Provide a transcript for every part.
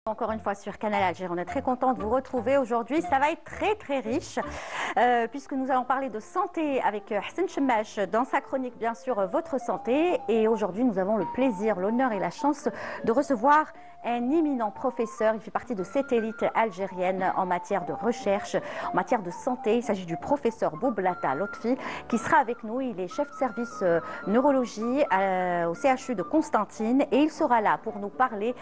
Encore une fois sur Canal Alger, on est très content de vous retrouver aujourd'hui. Ça va être très riche puisque nous allons parler de santé avec Hassan Chemmache dans sa chronique bien sûr Votre santé. Et aujourd'hui nous avons le plaisir, l'honneur et la chance de recevoir un éminent professeur. Il fait partie de cette élite algérienne en matière de recherche, en matière de santé. Il s'agit du professeur Boublata Lotfi qui sera avec nous. Il est chef de service neurologie au CHU de Constantine et il sera là pour nous parler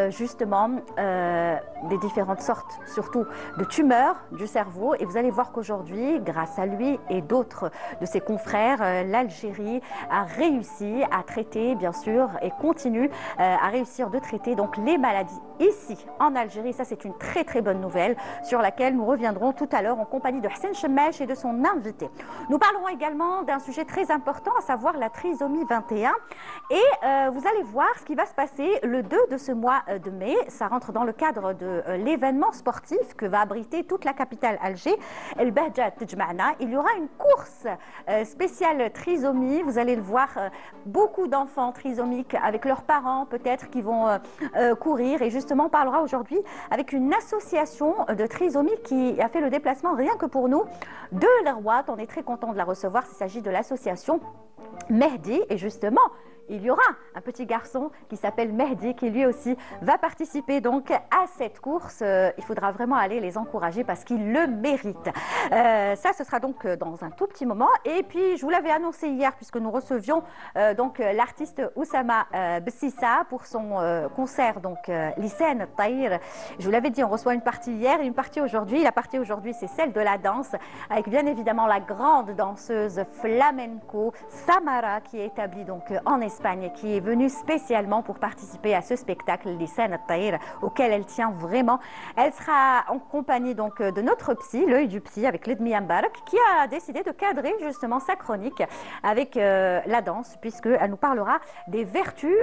justement des différentes sortes, surtout de tumeurs du cerveau. Et vous allez voir qu'aujourd'hui, grâce à lui et d'autres de ses confrères, l'Algérie a réussi à traiter, bien sûr, et continue à réussir de traiter donc les maladies ici en Algérie. Ça, c'est une très bonne nouvelle sur laquelle nous reviendrons tout à l'heure en compagnie de Hassan Chemmache et de son invité. Nous parlerons également d'un sujet très important, à savoir la trisomie 21. Et vous allez voir ce qui va se passer le 2 de ce mois de mai. Ça rentre dans le cadre de l'événement sportif que va abriter toute la capitale Alger, El Bahja Tejma'na. Il y aura une course spéciale trisomie. Vous allez le voir, beaucoup d'enfants trisomiques avec leurs parents peut-être qui vont courir. Et justement, on parlera aujourd'hui avec une association de trisomie qui a fait le déplacement rien que pour nous de l'Arwat. On est très content de la recevoir. Il s'agit de l'association Mehdi. Et justement, il y aura un petit garçon qui s'appelle Mehdi qui lui aussi va participer donc à cette course. Il faudra vraiment aller les encourager parce qu'ils le méritent. Ça, ce sera donc dans un tout petit moment. Et puis, je vous l'avais annoncé hier puisque nous recevions donc l'artiste Oussama Bessissa pour son concert donc Lisan Taïr. Je vous l'avais dit, on reçoit une partie hier et une partie aujourd'hui. La partie aujourd'hui, c'est celle de la danse avec bien évidemment la grande danseuse flamenco Samara qui est établie donc en Espagne, qui est venue spécialement pour participer à ce spectacle Lisan Taïr auquel elle tient vraiment. Elle sera en compagnie donc de notre psy, l'œil du psy avec Ledmi Mbarak, qui a décidé de cadrer justement sa chronique avec la danse puisqu'elle nous parlera des vertus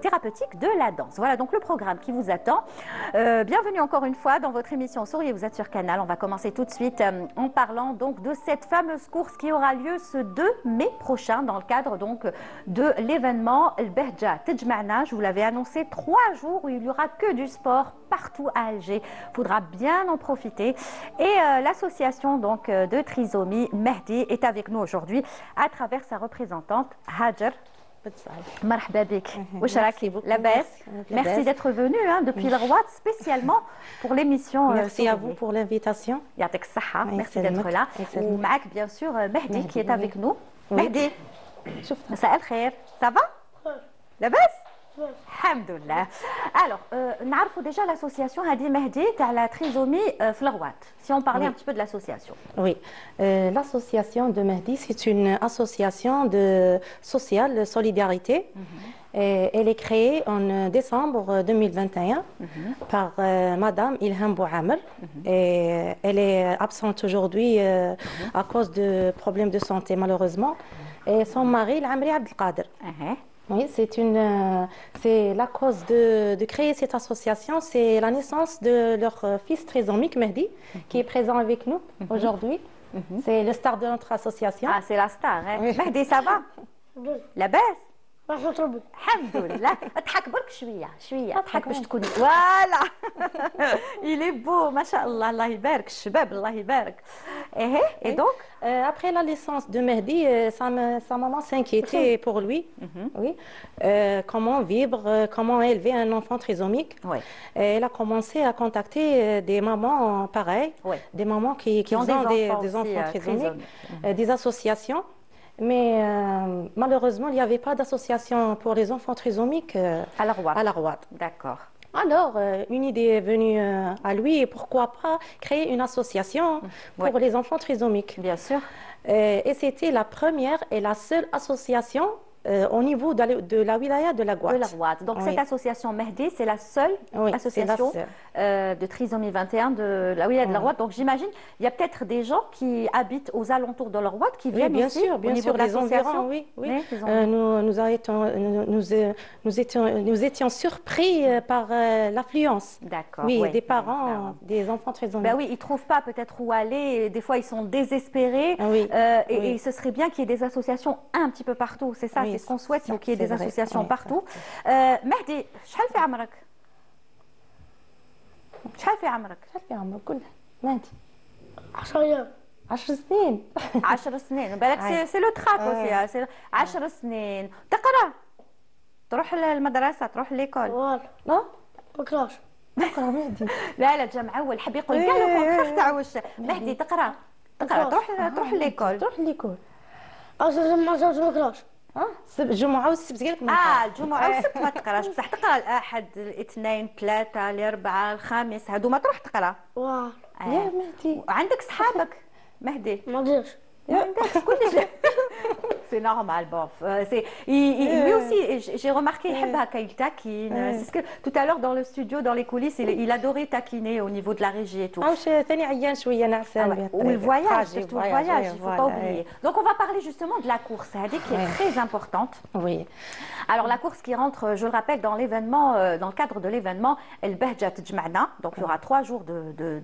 thérapeutiques de la danse. Voilà donc le programme qui vous attend. Bienvenue encore une fois dans votre émission Souriez, vous êtes sur Canal. On va commencer tout de suite en parlant donc de cette fameuse course qui aura lieu ce 2 mai prochain dans le cadre donc de l'événement El Bahja Tejma'na. Je vous l'avais annoncé, 3 jours où il n'y aura que du sport partout à Alger. Il faudra bien en profiter. Et l'association donc de trisomie Mehdi est avec nous aujourd'hui à travers sa représentante Hajar. Marhaba bik. Merci d'être venu depuis l'Arwat spécialement pour l'émission. Merci à vous pour l'invitation. Merci d'être là. Ou Mac, bien sûr, Mehdi qui est avec nous. Mehdi, مساء الخير. Ça va? لاباس؟ الحمد لله. Alors, نعرفوا déjà l'association Hadi Mehdi تاع la trisomie في الغوات. Si on parlait un petit peu de l'association. Oui, l'association de Mehdi, c'est une association de sociale solidarité. Et elle est créée en décembre 2021 par Madame Ilham Bouamel. Et elle est absente aujourd'hui à cause de problèmes de santé malheureusement. Et son mari, l'Amri Abdelkader. Oui, c'est la cause de créer cette association, c'est la naissance de leur fils trisomique Mehdi, qui est présent avec nous aujourd'hui. C'est le star de notre association. Ah, c'est la star, hein? Oui. Mehdi, ça va? La baisse? الحمد لله اضحك برك شويه اضحك باش تكوني فوالا il est beau ما شاء الله الله يبارك الشباب الله يبارك. Et donc après la naissance de Mehdi, sa maman s'inquiétait pour lui. Oui, comment vivre, comment élever un enfant trisomique. Elle a commencé à contacter des mamans pareilles, des mamans qui ont des enfants trisomiques, des associations. Mais malheureusement, il n'y avait pas d'association pour les enfants trisomiques à l'Arwat. D'accord. Alors, une idée est venue à lui, et pourquoi pas créer une association pour les enfants trisomiques. Bien sûr. Et c'était la première et la seule association au niveau de la wilaya de l'Arwat. Donc cette association Mehdi, c'est la seule association de trisomie 21 de la wilaya de l'Arwat. Donc j'imagine, il y a peut-être des gens qui habitent aux alentours de l'Arwat qui viennent bien ici, sûr, bien sûr, de l'association. Nous étions surpris par l'affluence. D'accord. Oui, des parents, des enfants trisomiques. Ben oui, ils ne trouvent pas peut-être où aller. Des fois, ils sont désespérés. Et ce serait bien qu'il y ait des associations un petit peu partout. C'est ça. C'est ce qu'on souhaite, c'est qu'il y ait des associations partout. Mehdi, شحال في عمرك؟ شحال في عمرك؟ شحال في عمرك كله مهدي؟ 10 أيام. 10 سنين. 10 سنين بالك سي لو تراك اوسي 10 سنين تقرا تروح للمدرسه تروح ليكول والله لا بكراش. تقرا مهدي. لا جا معول حب يقول كاع لو كونتخ تاع واش مهدي تقرا تروح ليكول تروح ليكول. أصلا ما صوت بكراش. الجمعة والسبت قالك الجمعة والسبت ما تقراش بصح تقرا الأحد الاثنين ثلاثة الأربعاء الخميس هادو ما تروح تقرا واه يا مهدي. عندك صحابك مهدي ما نديرش. ما عندكش كلش سي نورمال بون سي lui aussi j'ai remarqué يحب هكا يلتاكين c'est ce que tout à l'heure dans le studio dans les coulisses il adorait taquiner au niveau de la régie et tout عاوش ثاني عيان شوية نعسان والvoyage surtout le voyage il faut pas oublier donc on va parler justement de la course هذيك qui est très importante. Oui. Alors la course qui rentre, je le rappelle, dans l'événement, dans le cadre de l'événement, El Behja Tjma'na. Donc il y aura 3 jours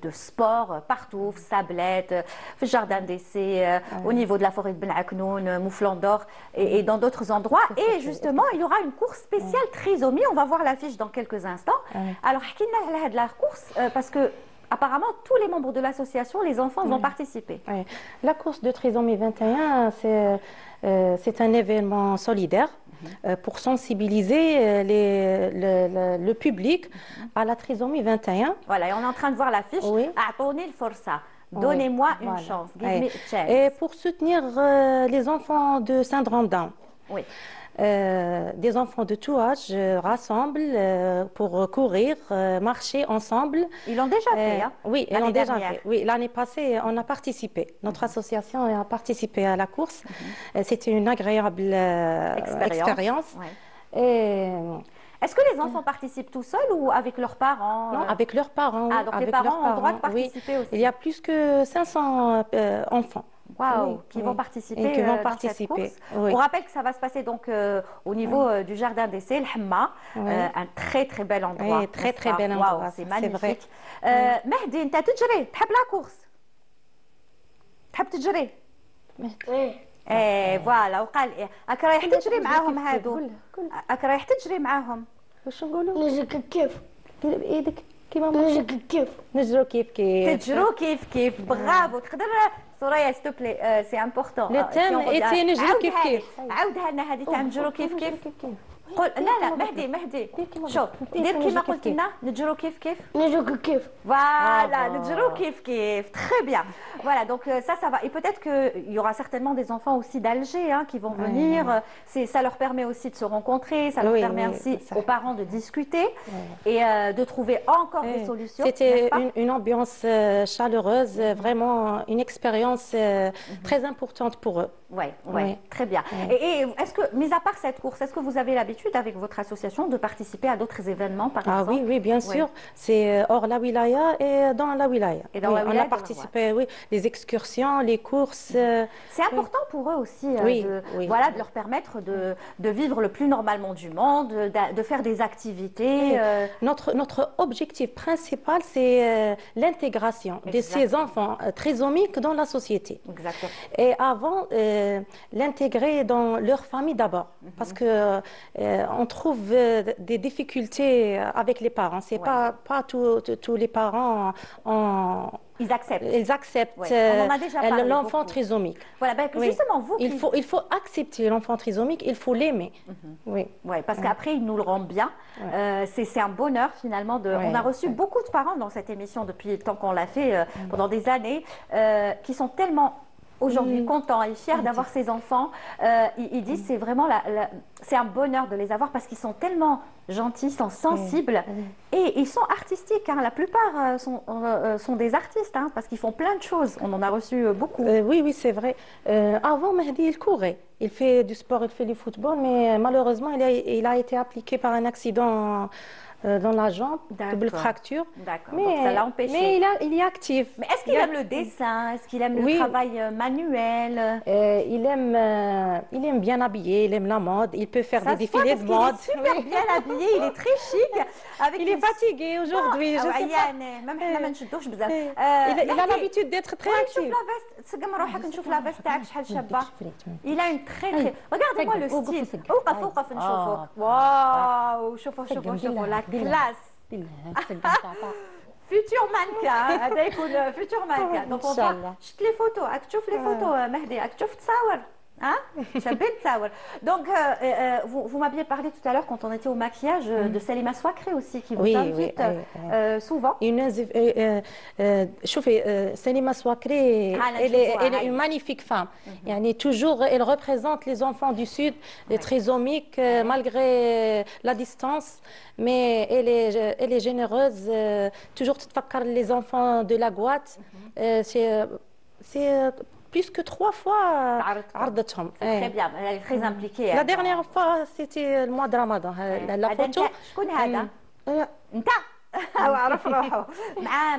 de sport partout, Sablette, le jardin d'essai, au niveau de la forêt de Ben Aknoun, Mouflon d'Or et dans d'autres endroits. Et justement, il y aura une course spéciale trisomie. On va voir l'affiche dans quelques instants. Alors, de la course, parce que apparemment, tous les membres de l'association, les enfants vont participer. Oui. La course de trisomie 21, c'est un événement solidaire pour sensibiliser le public à la trisomie 21. Voilà, et on est en train de voir l'affiche. Oui. A'touni l-forsa. Donnez-moi une chance. Give me a chance. Et pour soutenir les enfants de syndrome Down. Oui. Des enfants de tout âge rassemblent pour courir, marcher ensemble. Ils l'ont déjà fait, hein? Oui, ils l'ont déjà dernière. fait. Oui, l'année passée, on a participé. Notre association a participé à la course. C'était une agréable expérience. Ouais. Et est-ce que les enfants participent tout seuls ou avec leurs parents? non, avec leurs parents. Ah, donc avec les parents leurs ont le droit de oui. participer aussi. Il y a plus que 500 enfants. Waouh, Oui, qui oui. vont participer, Et qui vont dans participer, cette course. oui. On rappelle que ça va se passer donc au niveau du jardin d'essai, le Hamma, un très très bel endroit. Oui, très, n'est-ce très pas? bel endroit, Waouh, c'est c'est magnifique. Mehdi, انت تجري تحب la course؟ تحب تجري؟ إيه. ايه فوالا وقال ايه راك رايح تجري معاهم هادو راك رايح تجري معاهم واش نقولوا؟ نجي كيف بايدك كيما نجي كيف نجرو كيف كيف. تجروا كيف برافو تقدر سوريا سي بلي سي امبورطون لو تيم ايتي نجرو كيف كيف. عاودها لنا هذه تاع نجرو كيف قول لا مهدي شوف دير كيما قلت لنا نجرو كيف نجي كيف voilà نجرو كيف très bien voilà donc ça va et peut-être qu'il y aura certainement des enfants aussi d'Alger qui vont venir ça leur permet aussi de se rencontrer ça leur permet aussi aux parents de discuter et de trouver encore des solutions. C'était une ambiance chaleureuse, vraiment une expérience très importante pour eux. Oui, très bien. Et est-ce que, mis à part cette course, est-ce que vous avez l'habitude avec votre association de participer à d'autres événements, par exemple? Oui, bien sûr. C'est hors la wilaya et dans la wilaya. Et dans la wilaya, on a participé, les excursions, les courses. C'est important pour eux aussi de leur permettre de vivre le plus normalement du monde, de faire des activités. Notre objectif principal, c'est l'intégration de ces enfants trisomiques dans la société. Exactement. Et avant, l'intégrer dans leur famille d'abord, parce que on trouve des difficultés avec les parents. C'est pas tous les parents ils acceptent l'enfant trisomique. Voilà, justement vous. Il faut accepter l'enfant trisomique, il faut l'aimer. Oui, parce qu'après il nous le rend bien. C'est un bonheur finalement on a reçu beaucoup de parents dans cette émission depuis le temps qu'on l'a fait pendant des années, qui sont tellement aujourd'hui contents et fiers d'avoir ces enfants. Ils disent c'est vraiment c'est un bonheur de les avoir parce qu'ils sont tellement gentils, sont sensibles et ils sont artistiques. La plupart sont des artistes parce qu'ils font plein de choses. On en a reçu beaucoup. Oui, c'est vrai. Avant, Mehdi, il courait. Il fait du sport, il fait du football, mais malheureusement, il a été appliqué par un accident dans la jambe, double fracture. D'accord, donc ça l'a empêché. Mais il est actif. Mais est-ce qu'il aime le dessin? Est-ce qu'il aime le travail manuel? Il aime bien habiller, il aime la mode, il peut faire des défilés de mode. Il est super bien habillé, il est très chic. Il est fatigué aujourd'hui, je sais pas. Il a l'habitude d'être très actif. Il a une très très... Regardez-moi le style. Waouh, شوفوا la classe. futur mannequin هذا يكون futur mannequin. Donc on voit شفت لي فوتو راك تشوف لي فوتو مهدي راك تشوف تصاور Donc, vous m'aviez parlé tout à l'heure quand on était au maquillage de Salima Swakri aussi qui vous invite souvent. Salima Swakri, elle est une magnifique femme. Toujours, elle représente les enfants du Sud, les trisomiques, malgré la distance. Mais elle est généreuse. Toujours, tu te fais les enfants de la Guatte. C'est plus que 3 fois عرضتهم. Très bien, elle est très impliquée. La dernière fois, c'était le mois de Ramadan. La photo. شكون هذا؟ انت عرف روحه مع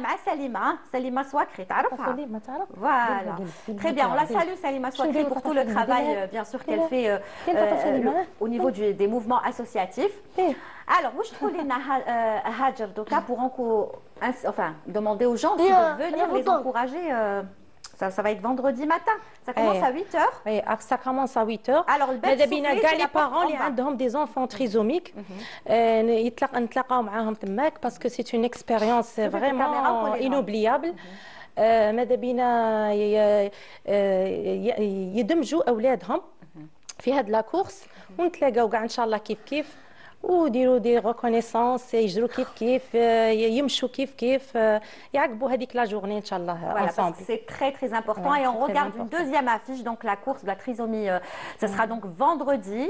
سليمة سواكري تعرفها؟ سليمة تعرف؟ Voilà. Très bien, on la salue Salima Swakri pour tout le travail bien sûr qu'elle fait au niveau des mouvements associatifs. Alors, واش تقولي لنا هاجر دوكا pour demander aux gens de venir les encourager. Ça va être vendredi matin. Ça commence à 8h. Oui, ça commence à 8h. Alors, le bébé soufflé, les parents qui ont des enfants trisomiques, نتلاقاو معاهم تماك parce que c'est une expérience vraiment inoubliable. ماذا بينا يدمجوا أولادهم في هاد لا كورس ونتلاقاو كاع إن شاء الله كيف وديروا دي ريكونيسونس يجروا كيف يمشوا كيف يعقبوا هذيك لا جورني ان شاء الله ensemble. C'est très important et on regarde une deuxième affiche donc la course de la trisomie ça sera donc vendredi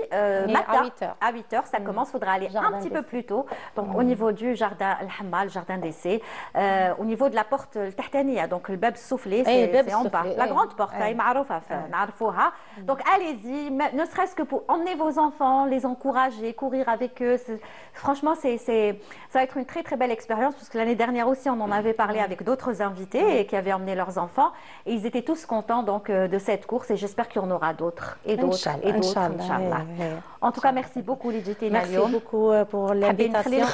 matin à 8h ça commence, faudra aller un petit peu plus tôt donc au niveau du jardin Al-Hammal, jardin d'essai au niveau de la porte التحتانية donc le bab soufflé c'est en bas la grande porte معروفة نعرفوها donc allez-y ne serait-ce que pour emmener vos enfants, les encourager, courir avec eux. Franchement, ça va être une très belle expérience parce que l'année dernière aussi, on en avait parlé avec d'autres invités et qui avaient emmené leurs enfants et ils étaient tous contents donc de cette course et j'espère qu'il y en aura d'autres et d'autres et d'autres, Inch'Allah. En tout cas, merci beaucoup Lidjiti Merci beaucoup pour l'invitation.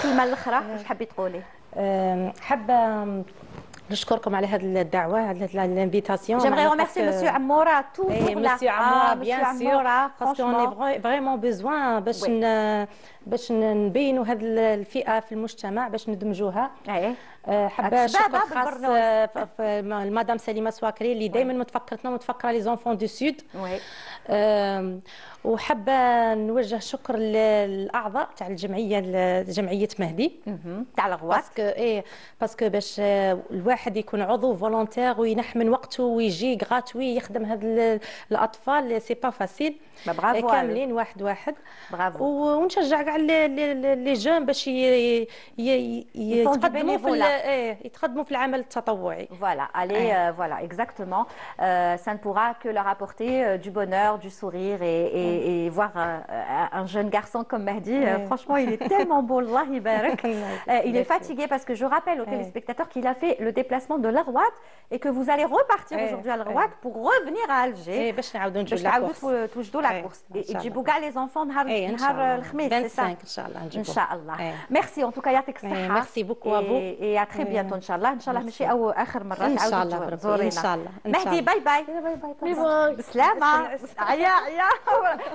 نشكركم على هذه الدعوة على l'invitation. J'aimerais remercier Monsieur Amoura tout Monsieur Amoura bien sûr parce qu'on a vraiment besoin باش نبينوا هذه الفئة في المجتمع باش ندمجوها. حابة شكر خاص المدام سليمة سواكري اللي دائما متفكرة لي زونفون دو سود. وحابة نوجه شكر للأعضاء تاع جمعية مهدي تاع الغوات باسكو باش الواحد يكون عضو فولونتير وينح من وقته ويجي غراتوي يخدم هاد الأطفال سي با فاسيل كاملين واحد ونشجع كاع لي جون باش يتقدموا في العمل التطوعي. Voilà, allez, voilà, exactement. Ça ne pourra que leur apporter du bonheur, du sourire et voir un jeune garçon comme Mehdi. Franchement, il est tellement beau, Allah يبارك. Il est fatigué parce que je rappelle aux téléspectateurs qu'il a fait le déplacement de l'Arwat et que vous allez repartir aujourd'hui à l'Arwat pour revenir à Alger. باش نعاودوا توجدوا la course. Et تجيبوا كاع les enfants نهار الخميس, c'est ça? 25 إن شاء الله نجيبوا. إن شاء الله. Merci en tout cas يعطيك الصحة. Merci beaucoup à vous. Et à très bientôt إن شاء الله. إن شاء الله ماشي أول آخر مرة إن شاء الله تزورينا. إن شاء الله. مهدي باي باي. باي باي. بسلامة. عيا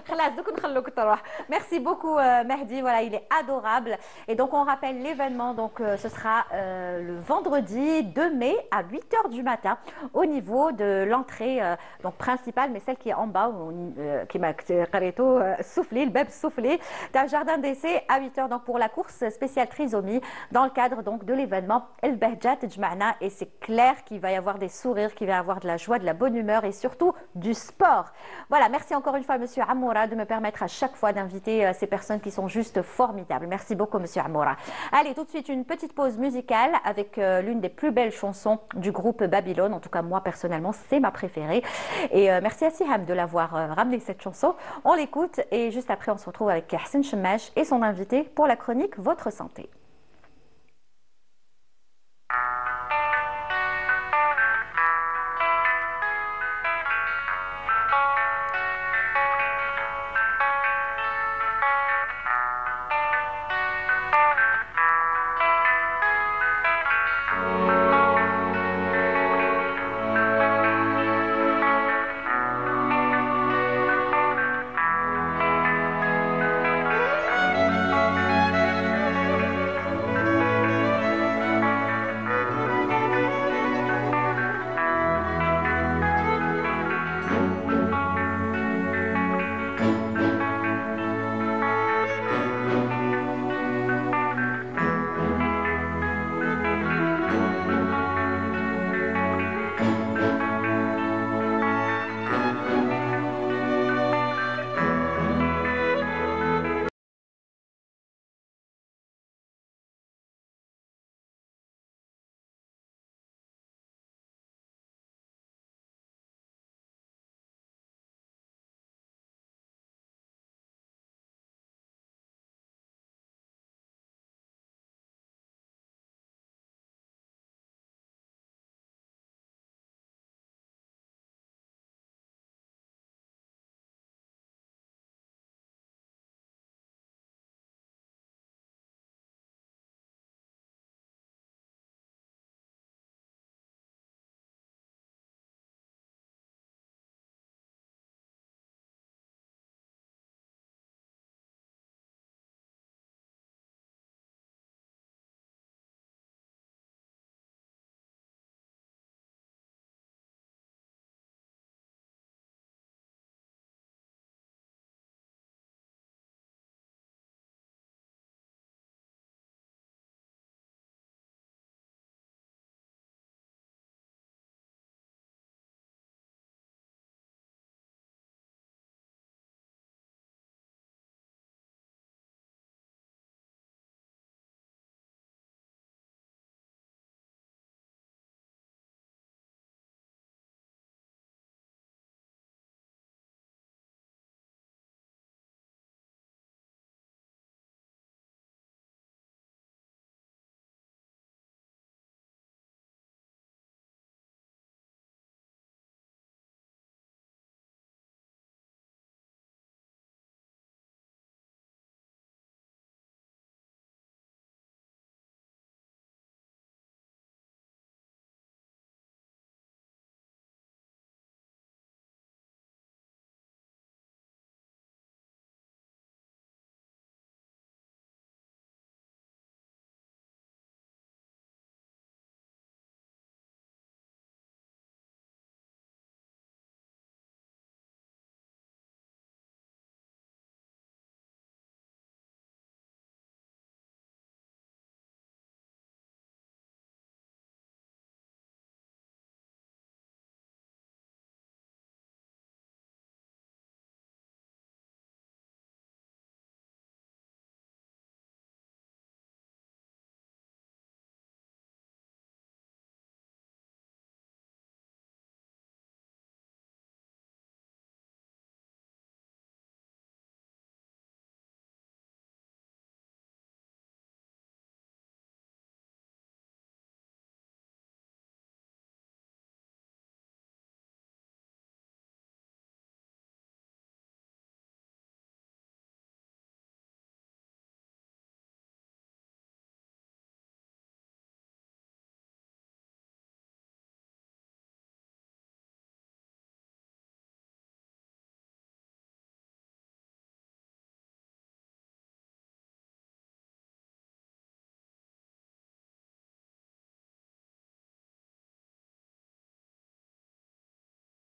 خلاص دوك نخلوك تروح. Merci beaucoup Mehdi. Voilà, il est adorable. Et donc on rappelle l'événement. Donc ce sera le vendredi 2 mai à 8h du matin au niveau de l'entrée donc principale, mais celle qui est en bas qui m'a soufflé, le beb soufflé, d'un jardin d'essai à 8h donc pour la course spéciale trisomie dans le cadre donc de l'événement El Behjat Jma'na et c'est clair qu'il va y avoir des sourires, qu'il va y avoir de la joie, de la bonne humeur et surtout du sport. Voilà, merci encore une fois Monsieur Amoura de me permettre à chaque fois d'inviter ces personnes qui sont juste formidables. Merci beaucoup Monsieur Amoura. Allez, tout de suite une petite pause musicale avec l'une des plus belles chansons du groupe Babylone. En tout cas, moi personnellement, c'est ma préférée. Et merci à Siham de l'avoir ramené cette chanson. On l'écoute et juste après, on se retrouve avec Hassan Chemash et son invité pour la chronique Votre Santé.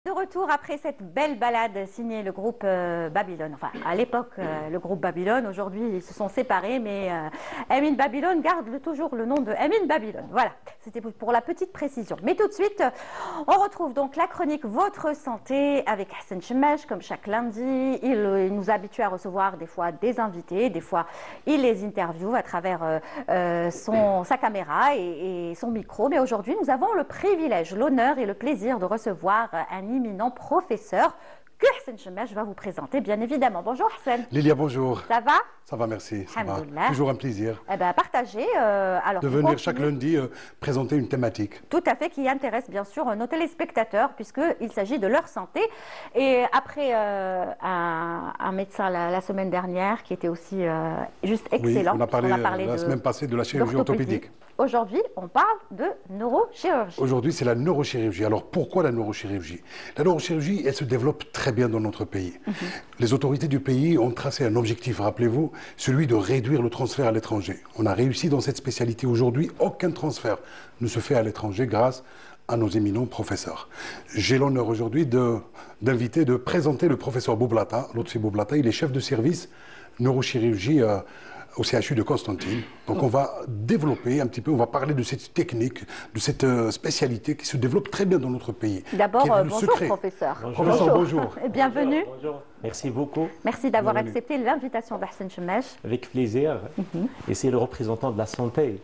De retour après cette belle balade signée le groupe Babylone. Enfin, à l'époque, le groupe Babylone. Aujourd'hui, ils se sont séparés, mais Emin Babylone garde toujours le nom de Emin Babylone. Voilà, c'était pour la petite précision. Mais tout de suite, on retrouve donc la chronique Votre Santé avec Hassan Chemmache, comme chaque lundi. Il nous habitue à recevoir des fois des invités, des fois il les interviewe à travers sa caméra et son micro. Mais aujourd'hui, nous avons le privilège, l'honneur et le plaisir de recevoir un éminent professeur que Hassan Chemmache va vous présenter, bien évidemment. Bonjour Hassan. Lilia, bonjour. Ça va? Ça va, merci. Ça va. Toujours un plaisir. Eh ben, partagez. De venir chaque lundi présenter une thématique. Tout à fait, qui intéresse bien sûr nos téléspectateurs, puisqu'il s'agit de leur santé. Et après un médecin la semaine dernière, qui était aussi juste excellent. Oui, on a parlé la semaine passée de la chirurgie orthopédique. Aujourd'hui, on parle de neurochirurgie. Aujourd'hui, c'est la neurochirurgie. Alors, pourquoi la neurochirurgie? La neurochirurgie, elle se développe très bien dans notre pays. Les autorités du pays ont tracé un objectif, rappelez-vous, celui de réduire le transfert à l'étranger. On a réussi dans cette spécialité aujourd'hui. Aucun transfert ne se fait à l'étranger grâce à nos éminents professeurs. J'ai l'honneur aujourd'hui d'inviter, de présenter le professeur Boublata. Lotfi Boublata, il est chef de service neurochirurgie au CHU de Constantine. Donc on va développer un petit peu, on va parler de cette technique, de cette spécialité qui se développe très bien dans notre pays. D'abord, bonjour professeur. Bonjour. Professeur, bonjour. Et bienvenue. Bonjour. Merci beaucoup. Merci d'avoir accepté l'invitation d'Hassan Chemmache. Avec plaisir. Et c'est le représentant de la santé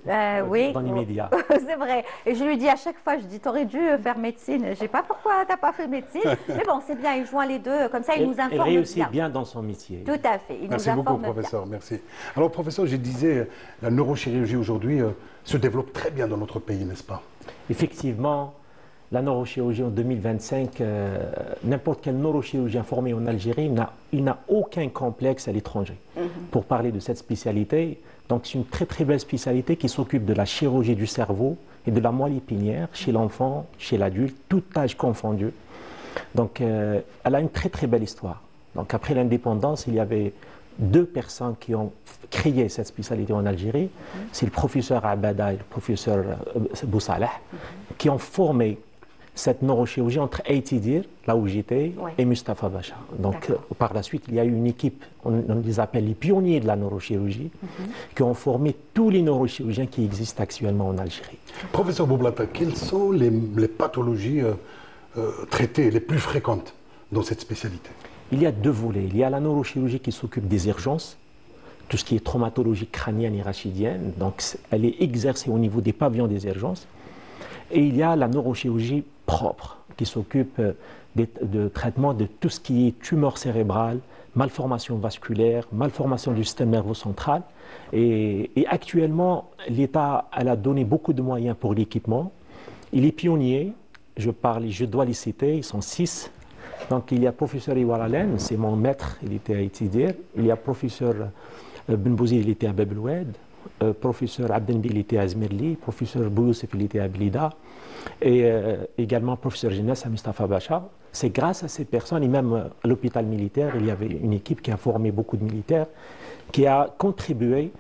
oui. dans l'immédiat. C'est vrai. Et je lui dis à chaque fois, je dis, t'aurais dû faire médecine. Je ne sais pas pourquoi t'as pas fait médecine. Mais bon, c'est bien, il joint les deux. Comme ça, il nous informe bien. Il réussit bien dans son métier. Tout à fait. Il merci nous beaucoup, informe professeur. Bien. Merci. Alors, professeur, je disais, la neurochirurgie aujourd'hui se développe très bien dans notre pays, n'est-ce pas? Effectivement, la neurochirurgie en 2025, n'importe quel neurochirurgien formé en Algérie, il n'a aucun complexe à l'étranger. Pour parler de cette spécialité, donc c'est une très très belle spécialité qui s'occupe de la chirurgie du cerveau et de la moelle épinière chez l'enfant, chez l'adulte, tout âge confondu. Donc elle a une très très belle histoire. Donc après l'indépendance, il y avait deux personnes qui ont créé cette spécialité en Algérie. C'est le professeur Abada et le professeur Boussalah qui ont formé cette neurochirurgie entre Aïtidir, là où j'étais, et Mustafa Bacha. Donc par la suite, il y a eu une équipe, on les appelle les pionniers de la neurochirurgie, qui ont formé tous les neurochirurgiens qui existent actuellement en Algérie. Professeur Boublata, quelles sont les pathologies traitées les plus fréquentes dans cette spécialité? Il y a deux volets. Il y a la neurochirurgie qui s'occupe des urgences, tout ce qui est traumatologie crânienne et rachidienne, donc elle est exercée au niveau des pavillons des urgences. Et il y a la neurochirurgie propre, qui s'occupe de traitement de tout ce qui est tumeur cérébrale, malformation vasculaire, malformation du système nerveux central. Et actuellement, l'État a donné beaucoup de moyens pour l'équipement. Il est pionnier, je dois les citer, ils sont 6. Donc il y a professeur Iwalalen, c'est mon maître, il était à Itidir. Il y a professeur Benbouzi, il était à Bab el Oued. Professeur Abdenbi, il était à Zmirli. Professeur Bouyoussef, il était à Blida. Et également professeur Jeunesse à Mustafa Bacha. C'est grâce à ces personnes, et même à l'hôpital militaire, il y avait une équipe qui a formé beaucoup de militaires, qui a contribué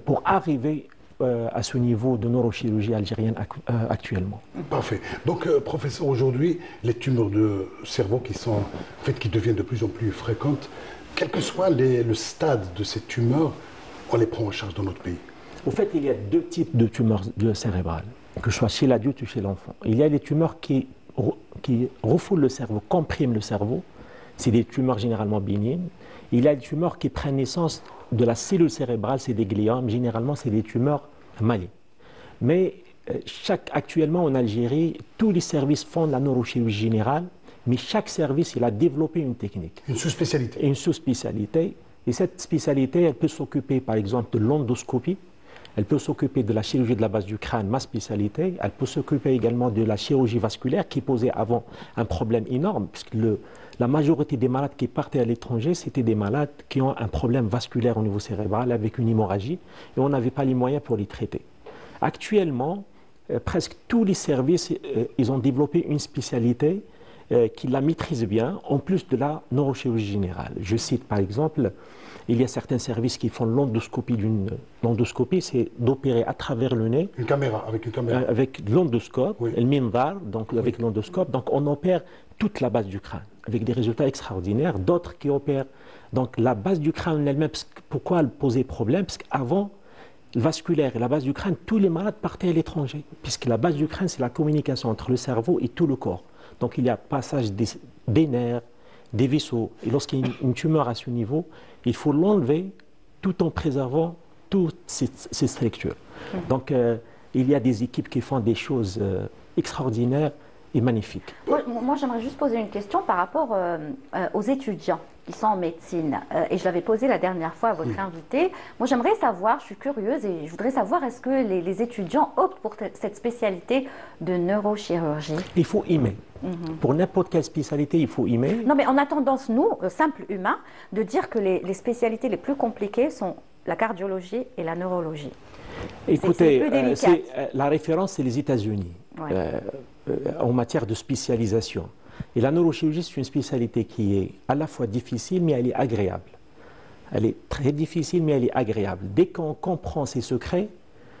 pour arriver à ce niveau de neurochirurgie algérienne actuellement. Parfait. Donc, professeur, aujourd'hui, les tumeurs de cerveau qui deviennent de plus en plus fréquentes, quel que soit le stade de ces tumeurs, on les prend en charge dans notre pays? Au fait, il y a deux types de tumeurs cérébrales, que ce soit chez l'adulte ou chez l'enfant. Il y a les tumeurs qui refoulent le cerveau, compriment le cerveau. C'est des tumeurs généralement bénignes. Il y a des tumeurs qui prennent naissance de la cellule cérébrale, c'est des gliomes. Généralement, c'est des tumeurs malignes. Mais actuellement en Algérie, tous les services font de la neurochirurgie générale, mais chaque service, il a développé une technique. Une sous-spécialité. Une sous-spécialité. Et cette spécialité, elle peut s'occuper par exemple de l'endoscopie, elle peut s'occuper de la chirurgie de la base du crâne, ma spécialité, elle peut s'occuper également de la chirurgie vasculaire qui posait avant un problème énorme, puisque la majorité des malades qui partaient à l'étranger, c'était des malades qui ont un problème vasculaire au niveau cérébral avec une hémorragie et on n'avait pas les moyens pour les traiter. Actuellement, presque tous les services, ils ont développé une spécialité qui la maîtrisent bien, en plus de la neurochirurgie générale. Je cite par exemple, il y a certains services qui font l'endoscopie. L'endoscopie, c'est d'opérer à travers le nez. Une caméra, avec une caméra. Avec l'endoscope, Oui. le mindar, donc avec l'endoscope. Donc on opère toute la base du crâne, avec des résultats extraordinaires. D'autres qui opèrent donc la base du crâne elle-même. Pourquoi elle posait problème? Parce qu'avant, le vasculaire et la base du crâne, tous les malades partaient à l'étranger, puisque la base du crâne, c'est la communication entre le cerveau et tout le corps. Donc il y a passage des nerfs, des vaisseaux. Et lorsqu'il y a une tumeur à ce niveau, il faut l'enlever tout en préservant toutes ces structures. Donc il y a des équipes qui font des choses extraordinaires et magnifiques. Moi, j'aimerais juste poser une question par rapport aux étudiants qui sont en médecine. Et je l'avais posé la dernière fois à votre invité. Moi, j'aimerais savoir, je suis curieuse et je voudrais savoir, est-ce que les étudiants optent pour cette spécialité de neurochirurgie? Il faut aimer. Pour n'importe quelle spécialité, il faut aimer. Non, mais on a tendance, nous, simples humains, de dire que les spécialités les plus compliquées sont la cardiologie et la neurologie. Écoutez, plus délicat. la référence, c'est les États-Unis en matière de spécialisation. Et la neurochirurgie, c'est une spécialité qui est à la fois difficile, mais elle est agréable. Elle est très difficile, mais elle est agréable. Dès qu'on comprend ses secrets,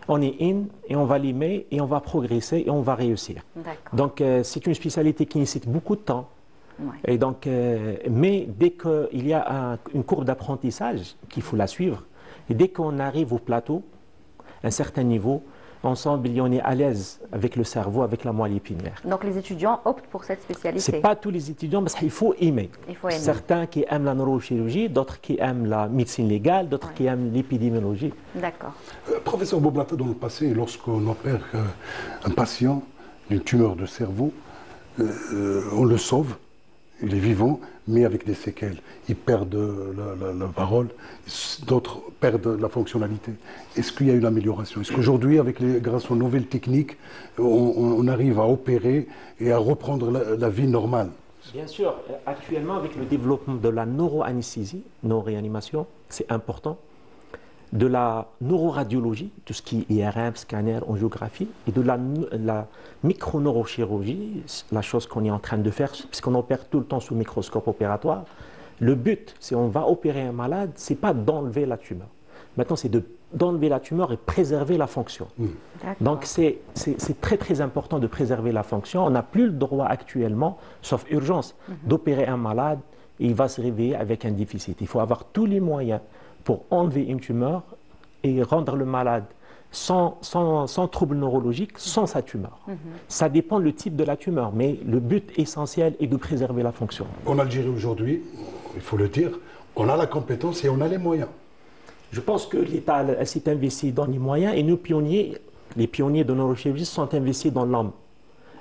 on est in et on va l'aimer et on va progresser et on va réussir. Donc, c'est une spécialité qui nécessite beaucoup de temps. Et donc, mais dès qu'il y a une courbe d'apprentissage qu'il faut la suivre, et dès qu'on arrive au plateau, à un certain niveau, ensemble, on est à l'aise avec le cerveau, avec la moelle épinière. Donc les étudiants optent pour cette spécialité? Ce n'est pas tous les étudiants, parce qu'il faut aimer. Certains qui aiment la neurochirurgie, d'autres qui aiment la médecine légale, d'autres qui aiment l'épidémiologie. D'accord. Professeur Boublata, dans le passé, lorsqu'on opère un patient d'une tumeur de cerveau, on le sauve, il est vivant, mais avec des séquelles. Ils perdent la parole, d'autres perdent la fonctionnalité. Est-ce qu'il y a une amélioration? Est-ce qu'aujourd'hui, grâce aux nouvelles techniques, on arrive à opérer et à reprendre la vie normale? Bien sûr. Actuellement, avec le développement de la neuroanesthésie, neuroréanimation, c'est important, de la neuroradiologie, tout ce qui est IRM, scanner, angiographie, et de la microneurochirurgie, la chose qu'on est en train de faire, puisqu'on opère tout le temps sous microscope opératoire. Le but, si on va opérer un malade, ce n'est pas d'enlever la tumeur. Maintenant, c'est d'enlever la tumeur et préserver la fonction. Donc, c'est très, très important de préserver la fonction. On n'a plus le droit actuellement, sauf urgence, d'opérer un malade et il va se réveiller avec un déficit. Il faut avoir tous les moyens pour enlever une tumeur et rendre le malade sans trouble neurologique, sans sa tumeur. Ça dépend du type de la tumeur, mais le but essentiel est de préserver la fonction. En Algérie aujourd'hui, il faut le dire, on a la compétence et on a les moyens. Je pense que l'État s'est investi dans les moyens et nous, pionniers, les pionniers de neurochirurgie, sont investis dans l'homme.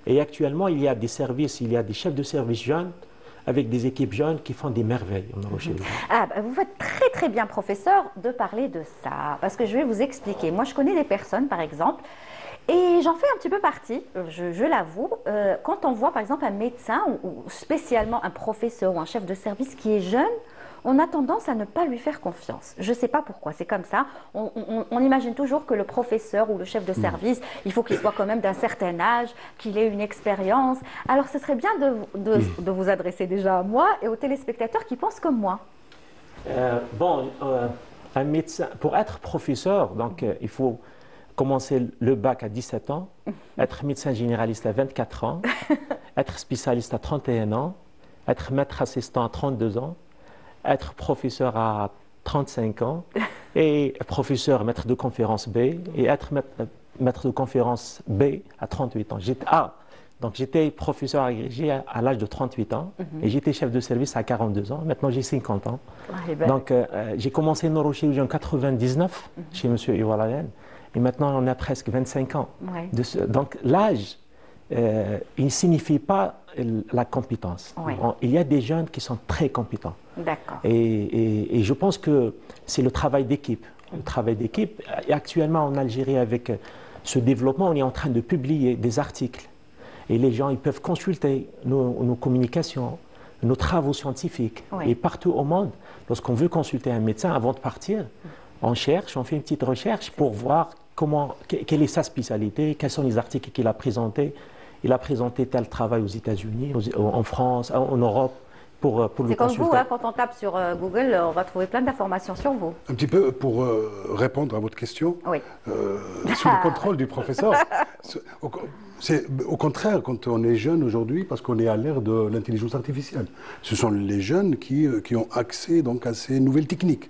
Et actuellement, il y a des services, il y a des chefs de service jeunes avec des équipes jeunes qui font des merveilles en neurochirurgie. Vous faites très très bien, professeur, de parler de ça, parce que je vais vous expliquer. Moi, je connais des personnes, par exemple, et j'en fais un petit peu partie, je l'avoue, quand on voit, par exemple, un médecin ou spécialement un professeur ou un chef de service qui est jeune, on a tendance à ne pas lui faire confiance. Je ne sais pas pourquoi, c'est comme ça. On imagine toujours que le professeur ou le chef de service, il faut qu'il soit quand même d'un certain âge, qu'il ait une expérience. Alors, ce serait bien de vous adresser déjà à moi et aux téléspectateurs qui pensent comme moi. Un médecin, pour être professeur, donc, il faut commencer le bac à 17 ans, être médecin généraliste à 24 ans, être spécialiste à 31 ans, être maître assistant à 32 ans, être professeur à 35 ans, et professeur, maître de conférence B, et être maître de conférence B à 38 ans. Donc j'étais professeur agrégé à l'âge de 38 ans, et j'étais chef de service à 42 ans. Maintenant, j'ai 50 ans. Donc j'ai commencé une neurochirurgie en 99 chez M. Iwalayen, et maintenant on a presque 25 ans. Donc l'âge, il ne signifie pas la compétence. Il y a des jeunes qui sont très compétents. Et je pense que c'est le travail d'équipe. Le travail d'équipe. Et actuellement en Algérie, avec ce développement, on est en train de publier des articles. Et les gens, ils peuvent consulter nos communications, nos travaux scientifiques. Et partout au monde, lorsqu'on veut consulter un médecin avant de partir, on cherche, on fait une petite recherche pour voir quelle est sa spécialité, quels sont les articles qu'il a présentés. il a présenté tel travail aux États-Unis, en France, en Europe, pour le C'est comme consulter. vous, hein, quand on tape sur Google, on va trouver plein d'informations sur vous. Un petit peu pour répondre à votre question, Oui. sous le contrôle du professeur. Au contraire, quand on est jeune aujourd'hui, parce qu'on est à l'ère de l'intelligence artificielle, ce sont les jeunes qui ont accès donc, à ces nouvelles techniques.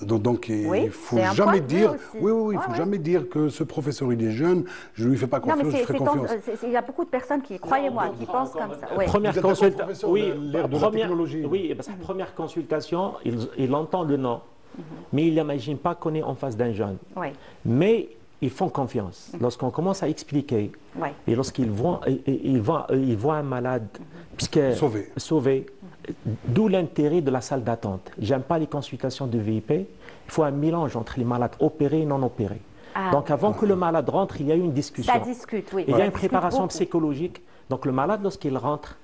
Donc Oui, il faut c'est un point jamais de vue dire, aussi. il faut jamais dire que ce professeur il est jeune, je lui fais pas Non, confiance, mais je ferai confiance. il y a beaucoup de personnes qui, croyez-moi, qui pensent comme ça. Oui. Première Vous êtes d'accord, consultation, professeur, oui, l'ère de la technologie. Oui, parce que première consultation, il entend le nom, mais il n'imagine pas qu'on est en face d'un jeune. Oui. Mais ils font confiance. Lorsqu'on commence à expliquer, Oui. et lorsqu'ils voient, ils voient un malade sauvé, d'où l'intérêt de la salle d'attente. J'aime pas les consultations de VIP. Il faut un mélange entre les malades opérés et non opérés. Ah, Donc avant que le malade rentre, il y a eu une discussion. Ça discute, oui. Il y Ça a une discute préparation beaucoup. psychologique. Donc le malade, lorsqu'il rentre,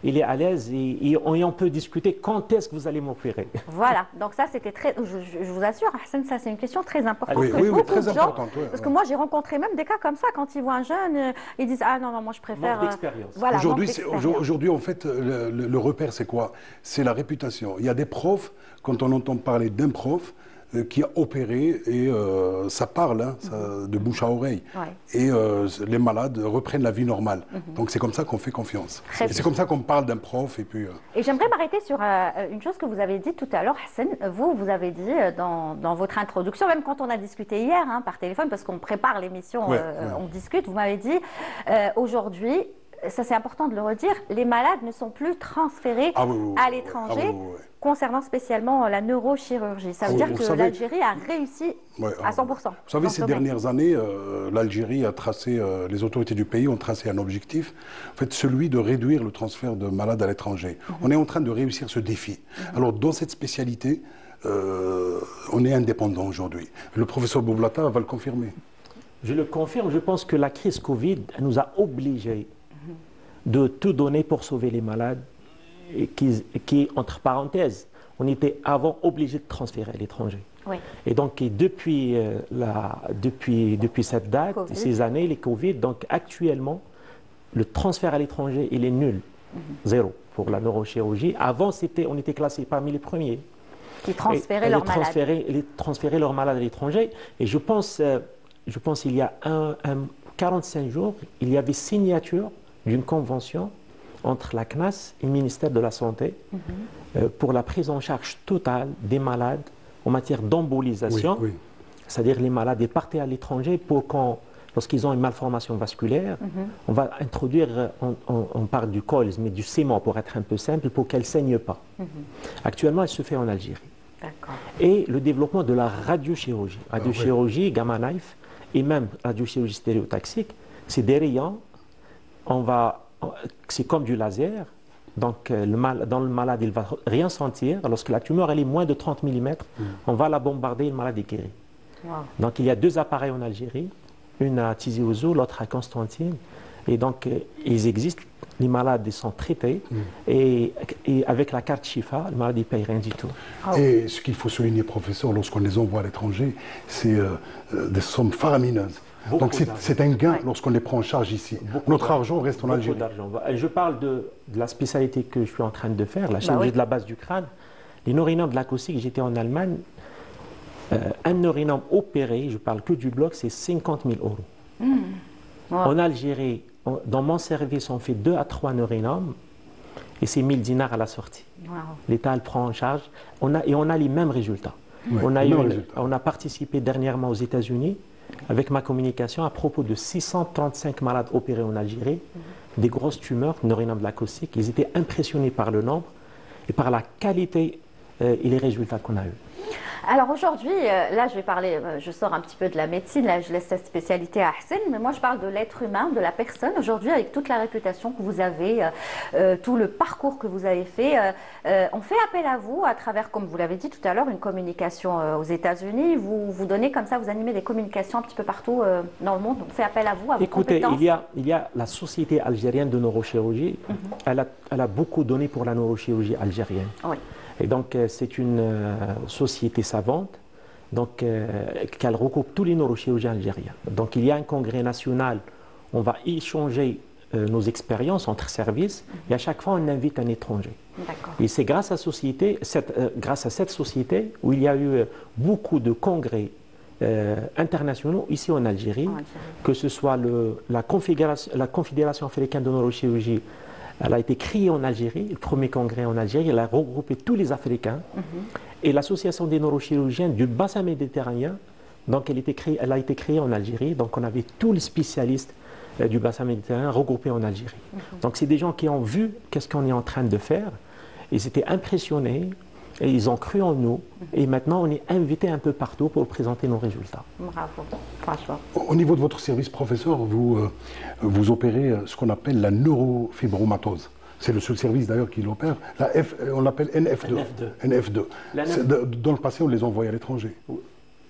il est à l'aise et on peut discuter quand est-ce que vous allez m'opérer. Voilà, donc ça c'était très, je vous assure, Hassan, ça c'est une question très importante. Oui, que oui, beaucoup très de gens- importante, oui, parce oui. que moi j'ai rencontré même des cas comme ça, quand ils voient un jeune, ils disent ah non, non, moi je préfère. Manque d'expérience. Voilà, Aujourd'hui, manque d'expérience. aujourd'hui, en fait, le repère, c'est quoi? C'est la réputation. Il y a des profs, quand on entend parler d'un prof qui a opéré, et ça parle, hein, de bouche à oreille. Ouais. Et les malades reprennent la vie normale. Donc c'est comme ça qu'on fait confiance. Très Et bien. c'est comme ça qu'on parle d'un prof. Et puis, Et j'aimerais m'arrêter sur une chose que vous avez dit tout à l'heure, Hassan. Vous avez dit dans votre introduction, même quand on a discuté hier hein, par téléphone, parce qu'on prépare l'émission, Ouais, on discute, vous m'avez dit aujourd'hui, ça c'est important de le redire, les malades ne sont plus transférés Ah oui, oui, oui. à l'étranger Ah oui, oui, oui. concernant spécialement la neurochirurgie. Ça veut Oui, dire vous que savez- l'Algérie a réussi Ouais, à 100%. Vous savez, dans ces ce domaine. dernières années, l'Algérie a tracé, les autorités du pays ont tracé un objectif, en fait, celui de réduire le transfert de malades à l'étranger. On est en train de réussir ce défi. Alors, dans cette spécialité, on est indépendant aujourd'hui. Le professeur Boublata va le confirmer. Je le confirme, je pense que la crise Covid nous a obligés de tout donner pour sauver les malades, et entre parenthèses, on était avant obligé de transférer à l'étranger. Oui. Et donc, depuis cette date, Covid. ces années, les Covid, donc actuellement, le transfert à l'étranger, il est nul. Zéro pour la neurochirurgie. Avant, on était classé parmi les premiers. Qui transféraient Et leurs malades. transférer leurs malades à l'étranger. Et je pense il y a 45 jours, il y avait signature d'une convention entre la CNAS et le ministère de la Santé pour la prise en charge totale des malades en matière d'embolisation. Oui, oui. C'est-à-dire les malades, ils partaient à l'étranger pour lorsqu'ils ont une malformation vasculaire, on va introduire, on parle du cols, mais du sément pour être un peu simple, pour qu'elle ne saigne pas. Actuellement, elle se fait en Algérie. D'accord. Et le développement de la radiochirurgie. Radiochirurgie, gamma knife, et même radiochirurgie stéréotaxique, c'est des rayons, c'est comme du laser, donc dans le malade, il ne va rien sentir. Lorsque la tumeur elle est moins de 30 mm, on va la bombarder et le malade est guéri. Wow. Donc il y a 2 appareils en Algérie, une à Tizi Ouzou, l'autre à Constantine. Et donc ils existent, les malades ils sont traités et avec la carte Chifa, le malade ne paye rien du tout. Et ce qu'il faut souligner, professeur, lorsqu'on les envoie à l'étranger, c'est des sommes faramineuses. Beaucoup Donc d'argent. c'est un gain Ouais. lorsqu'on les prend en charge ici. Beaucoup Notre d'argent. argent reste en Beaucoup Algérie. d'argent. Je parle de la spécialité que je suis en train de faire, la Bah chirurgie oui. de la base du crâne. Les neurinomes de l'acoustique, j'étais en Allemagne. Un neurinome opéré, je parle que du bloc, c'est 50 000 €. Wow. En Algérie, dans mon service, on fait 2 à 3 neurinomes et c'est 1000 dinars à la sortie. Wow. L'État le prend en charge on a les mêmes résultats. Ouais, on, a les eu mêmes une- résultats. on a participé dernièrement aux États-Unis avec ma communication à propos de 635 malades opérés en Algérie, des grosses tumeurs, neurinome de l'acoustique. Ils étaient impressionnés par le nombre et par la qualité et les résultats qu'on a eus. Alors aujourd'hui, là je vais parler, je sors un petit peu de la médecine, là je laisse cette spécialité à Hassan, mais moi je parle de l'être humain, de la personne. Aujourd'hui, avec toute la réputation que vous avez, tout le parcours que vous avez fait, on fait appel à vous à travers, comme vous l'avez dit tout à l'heure, une communication aux États-Unis. Vous donnez comme ça, vous animez des communications un petit peu partout dans le monde. On fait appel à vous, à vos Écoutez, compétences. il y a la Société algérienne de neurochirurgie. Elle a beaucoup donné pour la neurochirurgie algérienne. Oui. Et donc, c'est une société savante qu'elle regroupe tous les neurochirurgiens algériens. Donc, il y a un congrès national, on va échanger nos expériences entre services et à chaque fois on invite un étranger. Et c'est grâce à cette société où il y a eu beaucoup de congrès internationaux ici en Algérie, que ce soit la Confédération africaine de neurochirurgie. Elle a été créée en Algérie, le premier congrès en Algérie, elle a regroupé tous les Africains. Et l'association des neurochirurgiens du bassin méditerranéen, donc elle a été créée en Algérie, donc on avait tous les spécialistes du bassin méditerranéen regroupés en Algérie. Donc c'est des gens qui ont vu qu'est-ce qu'on est en train de faire, ils étaient impressionnés, et ils ont cru en nous, et maintenant on est invité un peu partout pour présenter nos résultats. Bravo, franchement. Au niveau de votre service, professeur, vous opérez ce qu'on appelle la neurofibromatose. C'est le seul service d'ailleurs qui l'opère. On l'appelle NF2. NF2. Dans le passé, on les envoyait à l'étranger.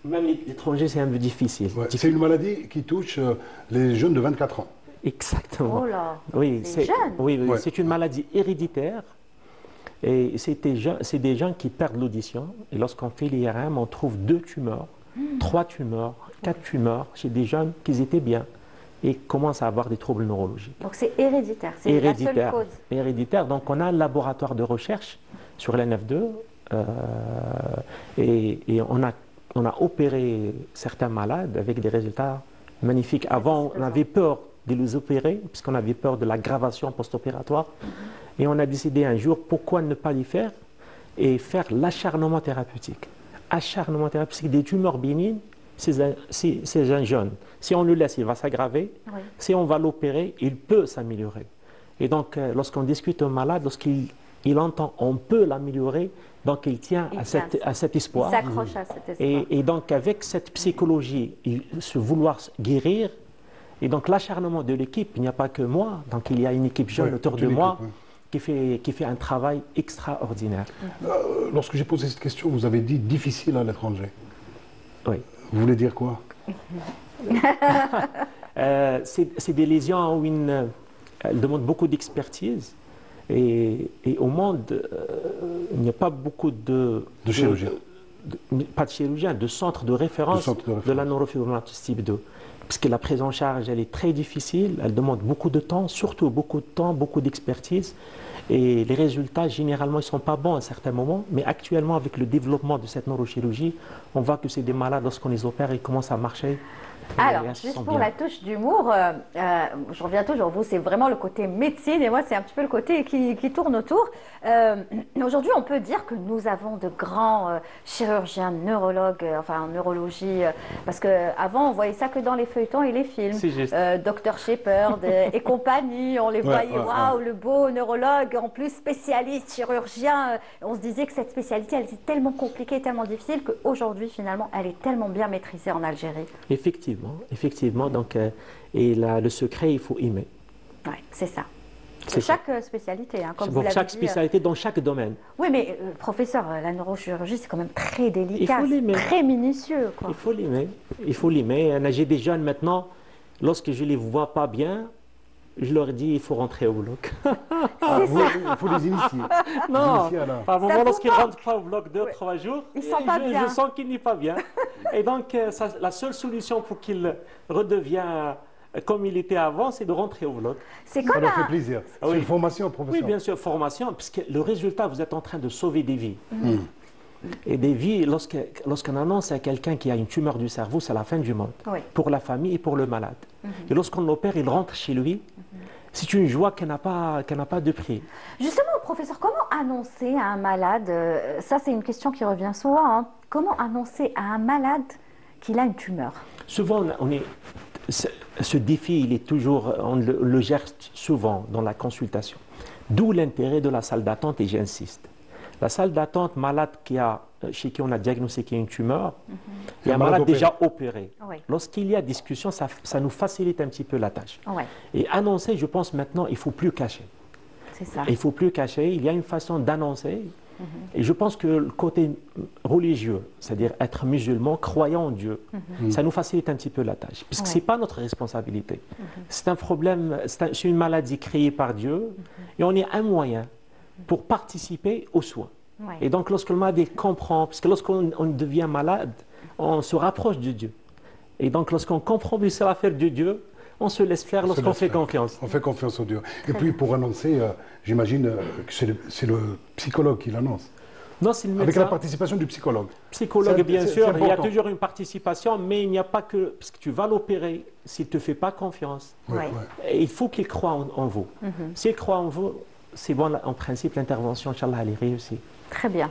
Même l'étranger, c'est un peu difficile. Ouais, c'est une maladie qui touche les jeunes de 24 ans. Exactement. Oh là, oui, c'est jeune. Oui, Ouais. c'est une maladie héréditaire. Et c'est des gens qui perdent l'audition. Et lorsqu'on fait l'IRM, on trouve 2 tumeurs, 3 tumeurs, 4 tumeurs chez des jeunes qui étaient bien et commencent à avoir des troubles neurologiques. Donc c'est héréditaire, c'est la seule cause. Héréditaire. Donc on a un laboratoire de recherche sur la NF2 et on a opéré certains malades avec des résultats magnifiques. Avant, on avait peur de les opérer puisqu'on avait peur de l'aggravation post-opératoire. Et on a décidé un jour pourquoi ne pas les faire et faire l'acharnement thérapeutique. Acharnement thérapeutique des tumeurs bénignes, c'est un jeune. Si on le laisse, il va s'aggraver. Oui. Si on va l'opérer, il peut s'améliorer. Et donc, lorsqu'on discute un malade, lorsqu'il entend on peut l'améliorer, donc il tient à cet espoir. Il s'accroche à cet espoir. Et donc, avec cette psychologie, se vouloir guérir, et donc l'acharnement de l'équipe, il n'y a pas que moi, donc il y a une équipe jeune autour de moi. Qui fait un travail extraordinaire. Lorsque j'ai posé cette question, vous avez dit difficile à l'étranger. Oui. Vous voulez dire quoi? C'est des lésions où elles demandent beaucoup d'expertise. Et au monde, il n'y a pas beaucoup de chirurgiens. Pas de chirurgiens, de centres de référence de la neurofibromatose type 2. Parce que la prise en charge, elle est très difficile, elle demande beaucoup de temps, surtout beaucoup de temps, beaucoup d'expertise. Et les résultats, généralement, ils ne sont pas bons à certains moments. Mais actuellement, avec le développement de cette neurochirurgie, on voit que c'est des malades, lorsqu'on les opère, ils commencent à marcher. Alors, juste pour la touche d'humour, je reviens toujours, vous, c'est vraiment le côté médecine et moi, c'est un petit peu le côté qui tourne autour. Aujourd'hui, on peut dire que nous avons de grands chirurgiens, neurologues, enfin en neurologie, parce qu'avant, on voyait ça que dans les feuilletons et les films. Dr Shepherd et compagnie, on les voyait, waouh, le beau neurologue, en plus spécialiste, chirurgien. On se disait que cette spécialité, elle était tellement compliquée, tellement difficile qu'aujourd'hui, finalement, elle est tellement bien maîtrisée en Algérie. Effectivement. Donc, et là, le secret, il faut aimer. Oui, c'est ça. C'est chaque spécialité, hein, comme vous l'avez dit. Chaque spécialité dans chaque domaine. Oui, mais professeur, la neurochirurgie, c'est quand même très délicat, c'est très minutieux. Quoi. Il faut l'aimer. Il faut l'aimer. J'ai des jeunes maintenant, lorsque je ne les vois pas bien, je leur dis il faut rentrer au bloc. Il faut les initier. Non, à un moment, lorsqu'ils ne rentrent pas au bloc 2-3 jours, je sens qu'il n'est pas bien. Et donc, la seule solution pour qu'il redevienne comme il était avant, c'est de rentrer au bloc. Ça leur fait plaisir. C'est une formation, professeur. Oui, bien sûr, formation, puisque le résultat, vous êtes en train de sauver des vies. Et des vies, lorsqu'on annonce à quelqu'un qui a une tumeur du cerveau, c'est la fin du monde, pour la famille et pour le malade. Et lorsqu'on l'opère, il rentre chez lui. C'est une joie qui n'a pas de prix. Justement, professeur, comment annoncer à un malade, ça c'est une question qui revient souvent, hein, comment annoncer à un malade qu'il a une tumeur? Souvent, ce défi, on le gère souvent dans la consultation. D'où l'intérêt de la salle d'attente, et j'insiste. La salle d'attente, malade chez qui on a diagnostiqué une tumeur, il y a un malade déjà opéré. Lorsqu'il y a discussion, ça nous facilite un petit peu la tâche. Et annoncer, je pense maintenant, il ne faut plus cacher. C'est ça. Il ne faut plus cacher, il y a une façon d'annoncer. Et je pense que le côté religieux, c'est-à-dire être musulman, croyant en Dieu, ça nous facilite un petit peu la tâche. Puisque ce n'est pas notre responsabilité. C'est un problème, c'est une maladie créée par Dieu, et on est un moyen pour participer aux soins. Et donc, lorsque le malade comprend, parce que lorsqu'on devient malade, on se rapproche de Dieu. Et donc, lorsqu'on comprend que c'est l'affaire de Dieu, on se laisse faire lorsqu'on fait confiance. On fait confiance au Dieu. Et puis pour annoncer, j'imagine que c'est le psychologue qui l'annonce. Non, c'est le médecin. Avec la participation du psychologue. Psychologue, bien sûr, c'est il y a important. toujours une participation, mais il n'y a pas que... Parce que tu vas l'opérer, s'il ne te fait pas confiance, Ouais, Ouais. ouais. et il faut qu'il croie en vous. S'il croit en vous, c'est bon, en principe, l'intervention, Inch'Allah, elle est réussie. Très bien.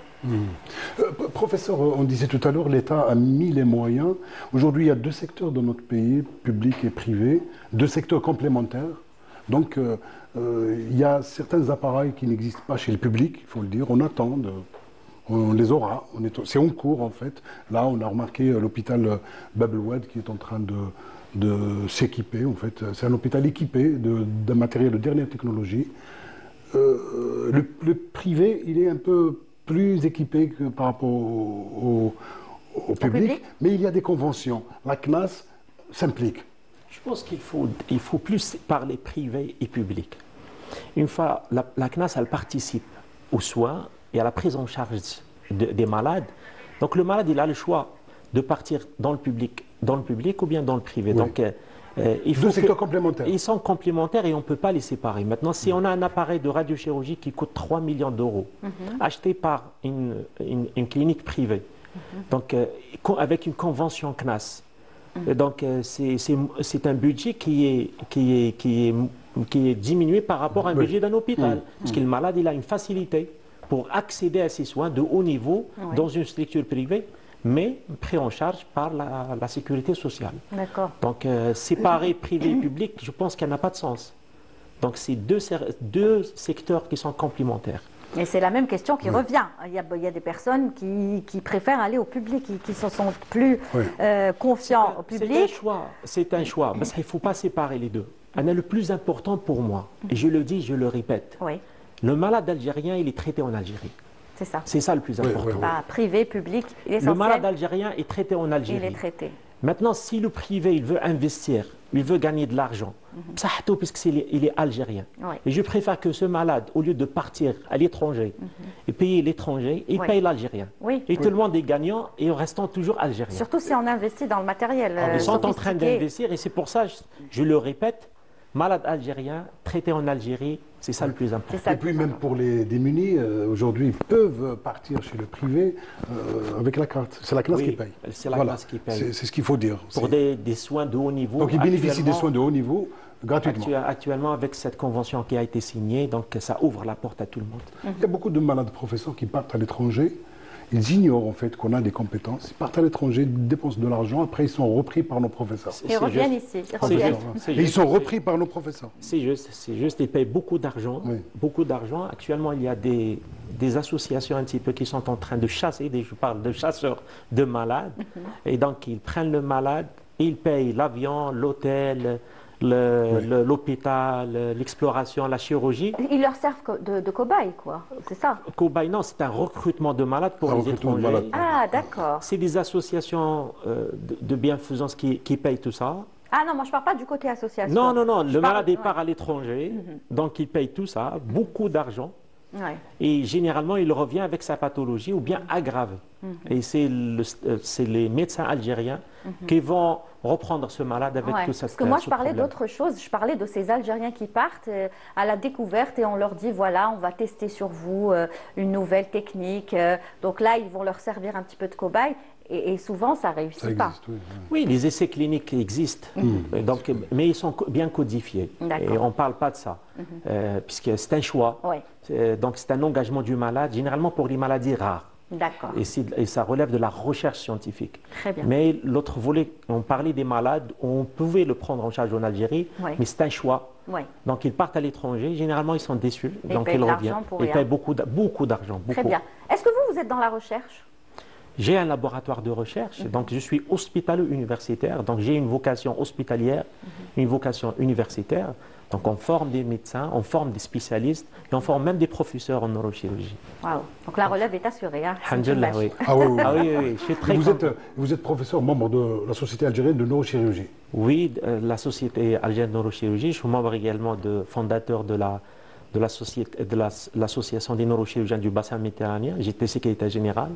Professeur, on disait tout à l'heure, l'État a mis les moyens. Aujourd'hui, il y a deux secteurs dans notre pays, public et privé, deux secteurs complémentaires. Donc, il y a certains appareils qui n'existent pas chez le public, il faut le dire. On attend, on les aura. C'est en cours, en fait. Là, on a remarqué l'hôpital Bab el Oued qui est en train de s'équiper. En fait, c'est un hôpital équipé d'un matériel de dernière technologie. Le privé, il est un peu plus équipé que par rapport au public, mais il y a des conventions. La CNAS s'implique. Je pense qu'il faut plus parler privé et public. Une fois, la CNAS, elle participe aux soins et à la prise en charge des malades. Donc le malade, il a le choix de partir dans le public ou bien dans le privé. Oui. Donc, il faut Deux secteurs complémentaires. Ils sont complémentaires et on ne peut pas les séparer. Maintenant, si on a un appareil de radiochirurgie qui coûte 3 millions d'euros, acheté par une clinique privée, donc, avec une convention CNAS, donc c'est un budget qui est diminué par rapport à un budget d'un hôpital. Parce que le malade, il a une facilité pour accéder à ces soins de haut niveau dans une structure privée, mais pris en charge par la sécurité sociale. D'accord. Donc, séparer privé et public, je pense qu'elle n'a pas de sens. Donc, c'est deux secteurs qui sont complémentaires. Et c'est la même question qui revient. Il y a des personnes qui préfèrent aller au public, qui se sentent plus confiants au public. C'est un choix. Parce qu'il ne faut pas séparer les deux. Un est le plus important pour moi, et je le dis, je le répète. Oui, Le malade algérien, il est traité en Algérie. c'est ça. C'est ça le plus important. Pas privé, public, il est Le malade algérien est traité en Algérie. il est traité. Maintenant, si le privé, il veut investir, il veut gagner de l'argent, il est algérien. Ouais. Et je préfère que ce malade, au lieu de partir à l'étranger et payer l'étranger, il Ouais. paye l'algérien. Oui. Et tout le monde est gagnant et en restant toujours algérien. Surtout si on investit dans le matériel. Ils sont en train sophistiqué. d'investir et c'est pour ça, je le répète, malade algérien, traité en Algérie, c'est ça le plus important. C'est ça Et le puis plus même pour les démunis, aujourd'hui, ils peuvent partir chez le privé avec la carte. C'est la CNAS Oui, qui paye. c'est la CNAS qui paye. C'est ce qu'il faut dire. Pour des soins de haut niveau. Donc ils bénéficient des actuellement- soins de haut niveau gratuitement. Actuellement, avec cette convention qui a été signée, donc ça ouvre la porte à tout le monde. Il y a beaucoup de malades professeurs qui partent à l'étranger. Ils ignorent en fait qu'on a des compétences. Ils partent à l'étranger, dépensent de l'argent, après ils sont repris par nos professeurs. Ils reviennent ici. Ils reviennent. C'est Et ils juste, sont repris par nos professeurs. C'est juste, ils payent beaucoup d'argent. Oui. Beaucoup d'argent. Actuellement, il y a des associations un petit peu qui sont en train de chasser, je parle de chasseurs de malades. Et donc, ils prennent le malade, ils payent l'avion, l'hôtel, l'hôpital, l'exploration, la chirurgie. Ils leur servent de cobayes, quoi. C'est ça. Cobaye, non, c'est un recrutement de malades pour Un les recrutement de étrangers. malades. Ah, d'accord. C'est des associations de bienfaisance qui payent tout ça. Ah non, moi je ne parle pas du côté association. Non, non, non, Je le parle- malade il ouais. part à l'étranger, donc il paye tout ça, beaucoup d'argent, Ouais. et généralement il revient avec sa pathologie ou bien aggravée. Et c'est les médecins algériens qui vont reprendre ce malade avec Ouais, tout ça. parce que moi, je parlais d'autre chose. Je parlais de ces Algériens qui partent à la découverte et on leur dit, voilà, on va tester sur vous une nouvelle technique. Donc là, ils vont leur servir un petit peu de cobaye et souvent, ça ne réussit Ça pas. existe, oui. Oui, les essais cliniques existent, donc, mais ils sont bien codifiés. D'accord. Et on ne parle pas de ça, puisque c'est un choix. Ouais. Donc c'est un engagement du malade, généralement pour les maladies rares. D'accord. Et ça relève de la recherche scientifique. Très bien. Mais l'autre volet, on parlait des malades, on pouvait le prendre en charge en Algérie, Oui. mais c'est un choix. Ouais. Donc ils partent à l'étranger, généralement ils sont déçus, Ils donc payent ils de reviennent. l'argent pour Ils rien. payent beaucoup d'argent. Très beaucoup. bien. Est-ce que vous êtes dans la recherche? J'ai un laboratoire de recherche, donc je suis hospitalo-universitaire, donc j'ai une vocation hospitalière, une vocation universitaire. Donc on forme des médecins, on forme des spécialistes et on forme même des professeurs en neurochirurgie. Waouh. Donc la relève est assurée. Hein. Alhamdulillah, oui. Ah oui, oui. Ah oui, oui, je suis très Vous content. vous êtes professeur, membre de la Société algérienne de neurochirurgie. Oui, la Société algérienne de neurochirurgie. Je suis membre également fondateur de l'association des neurochirurgiens du bassin méditerranéen. J'étais secrétaire général.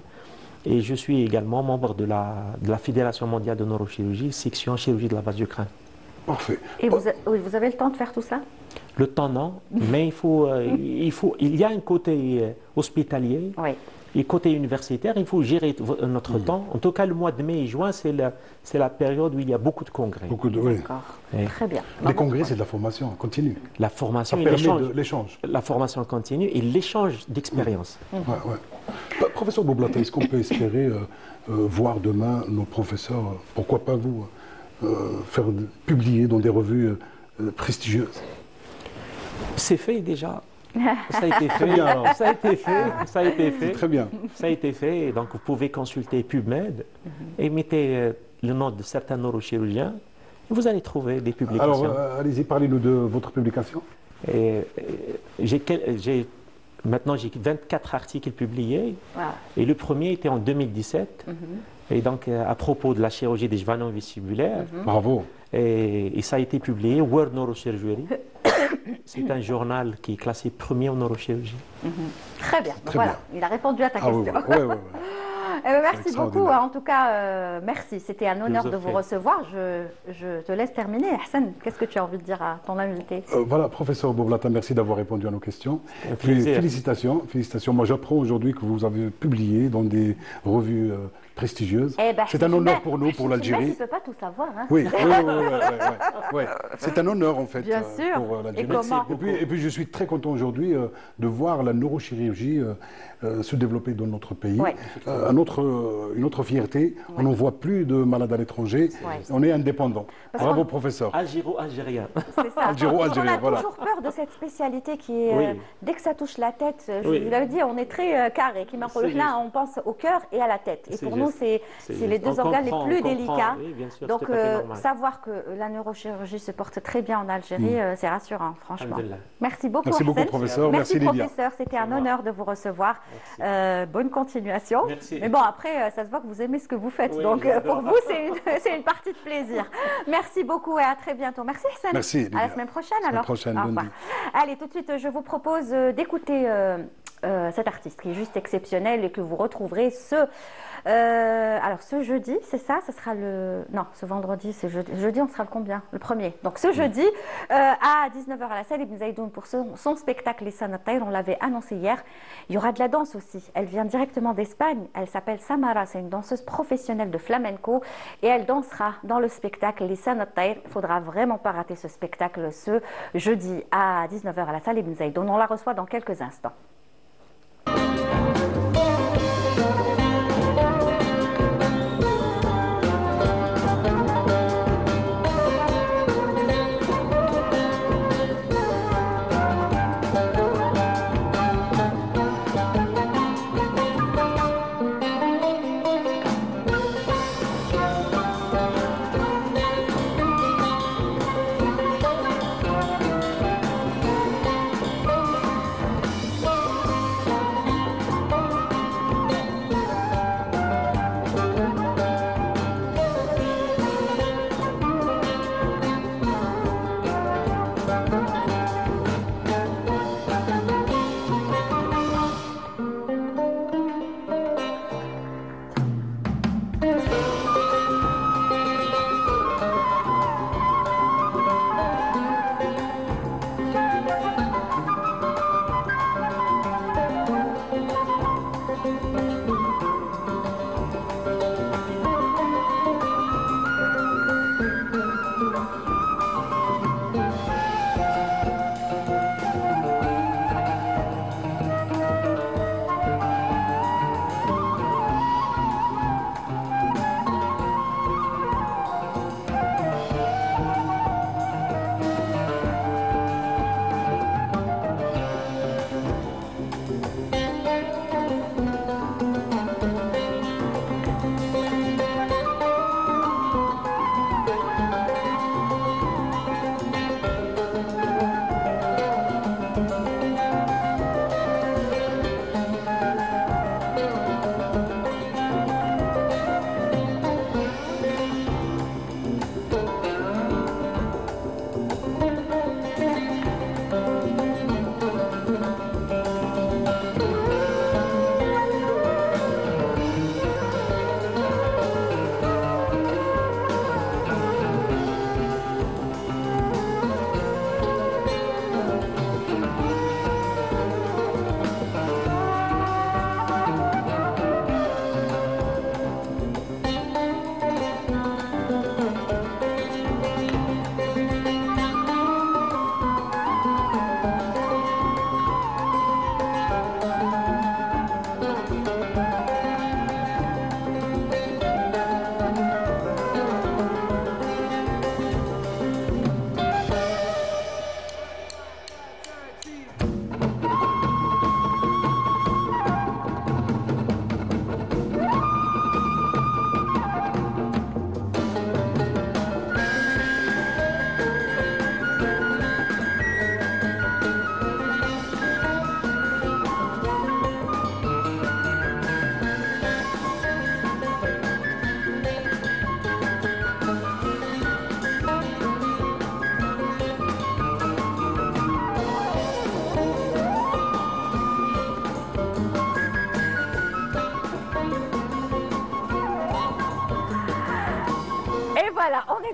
Et je suis également membre de la Fédération mondiale de neurochirurgie, section chirurgie de la base du crâne. Parfait. Et vous avez le temps de faire tout ça? Le temps, non, mais il y a un côté hospitalier. Oui. Et côté universitaire, il faut gérer notre temps. En tout cas, le mois de mai et juin, c'est la période où il y a beaucoup de congrès. Oui. D'accord. Oui. Très bien. Les congrès, c'est de la formation continue. La Ça formation et permet l'échange. l'échange. La formation continue et l'échange d'expériences. Ouais, ouais. Professeur Boublata, est-ce qu'on peut espérer voir demain nos professeurs, pourquoi pas vous, faire publier dans des revues prestigieuses? C'est fait déjà. Ça a été fait. bien, alors. Ça a été fait. Ça a été fait. Très bien. Ça a été fait. Et donc, vous pouvez consulter PubMed et mettez le nom de certains neurochirurgiens. Vous allez trouver des publications. Alors, allez-y, parlez-nous de votre publication. Maintenant, j'ai 24 articles publiés. Wow. Et le premier était en 2017. Et donc, à propos de la chirurgie des jevannons vestibulaires. Bravo. Et ça a été publié, World Neurochirurgery. C'est un journal qui est classé premier en neurochirurgie. Très bien. Très Voilà, bien. il a répondu à ta Ah oui, question. oui, oui, oui. Eh ben, merci Extraordinaire. beaucoup. En tout cas, merci. C'était un honneur vous de en vous prie. recevoir. Je te laisse terminer. Hassan, qu'est-ce que tu as envie de dire à ton invité? Voilà, professeur Boublata, merci d'avoir répondu à nos questions. Un plaisir. Félicitations, félicitations. Moi, j'apprends aujourd'hui que vous avez publié dans des revues prestigieuses. Eh ben, C'est un honneur pour nous, pour l'Algérie. Tu ne peux pas tout savoir. Hein. Oui, oui. C'est un honneur en fait Bien sûr. pour l'Algérie. Et comment Et puis je suis très content aujourd'hui de voir la neurochirurgie se développer dans notre pays. Ouais. Une autre fierté, on n'en voit plus de malades à l'étranger, Ouais. on est indépendant. Parce Bravo qu'on- professeur. Algéro-algérien. C'est ça. Algéro-algérien, On a voilà. toujours peur de cette spécialité qui est, Oui. dès que ça touche la tête, je Oui. vous l'avais dit, on est très carré. Qui C'est juste. là, on pense au cœur et à la tête. Et C'est pour nous, juste. c'est C'est les juste. deux On organes comprend, les plus on comprend. délicats. Oui, bien sûr, Donc, c'est tout à fait normal. savoir que la neurochirurgie se porte très bien en Algérie, c'est rassurant, franchement. Alhamdulillah. Merci beaucoup, Merci beaucoup Hassan. professeur, Merci, merci Lilia. professeur, c'était un moi. honneur de vous recevoir. Bonne continuation. Merci. Mais bon, après, ça se voit que vous aimez ce que vous faites. Oui, Donc, j'adore. pour vous, c'est une partie de plaisir. Merci beaucoup et à très bientôt. Merci, Hassan. Merci, À Lilia. la semaine prochaine, Semaine alors. prochaine, Au bonne revoir. nuit. Allez, tout de suite, je vous propose d'écouter cet artiste qui est juste exceptionnel et que vous retrouverez alors ce jeudi, c'est ça? Ce sera non, ce vendredi, c'est jeudi. Jeudi, on sera le combien? Le premier. Donc ce jeudi, à 19h à la salle Ibn Zaïdoun pour son spectacle Les Sanataïr, on l'avait annoncé hier. Il y aura de la danse aussi. Elle vient directement d'Espagne. Elle s'appelle Samara. C'est une danseuse professionnelle de flamenco et elle dansera dans le spectacle Les Sanataïr. Il ne faudra vraiment pas rater ce spectacle ce jeudi à 19h à la salle Ibn Zaïdoun. On la reçoit dans quelques instants.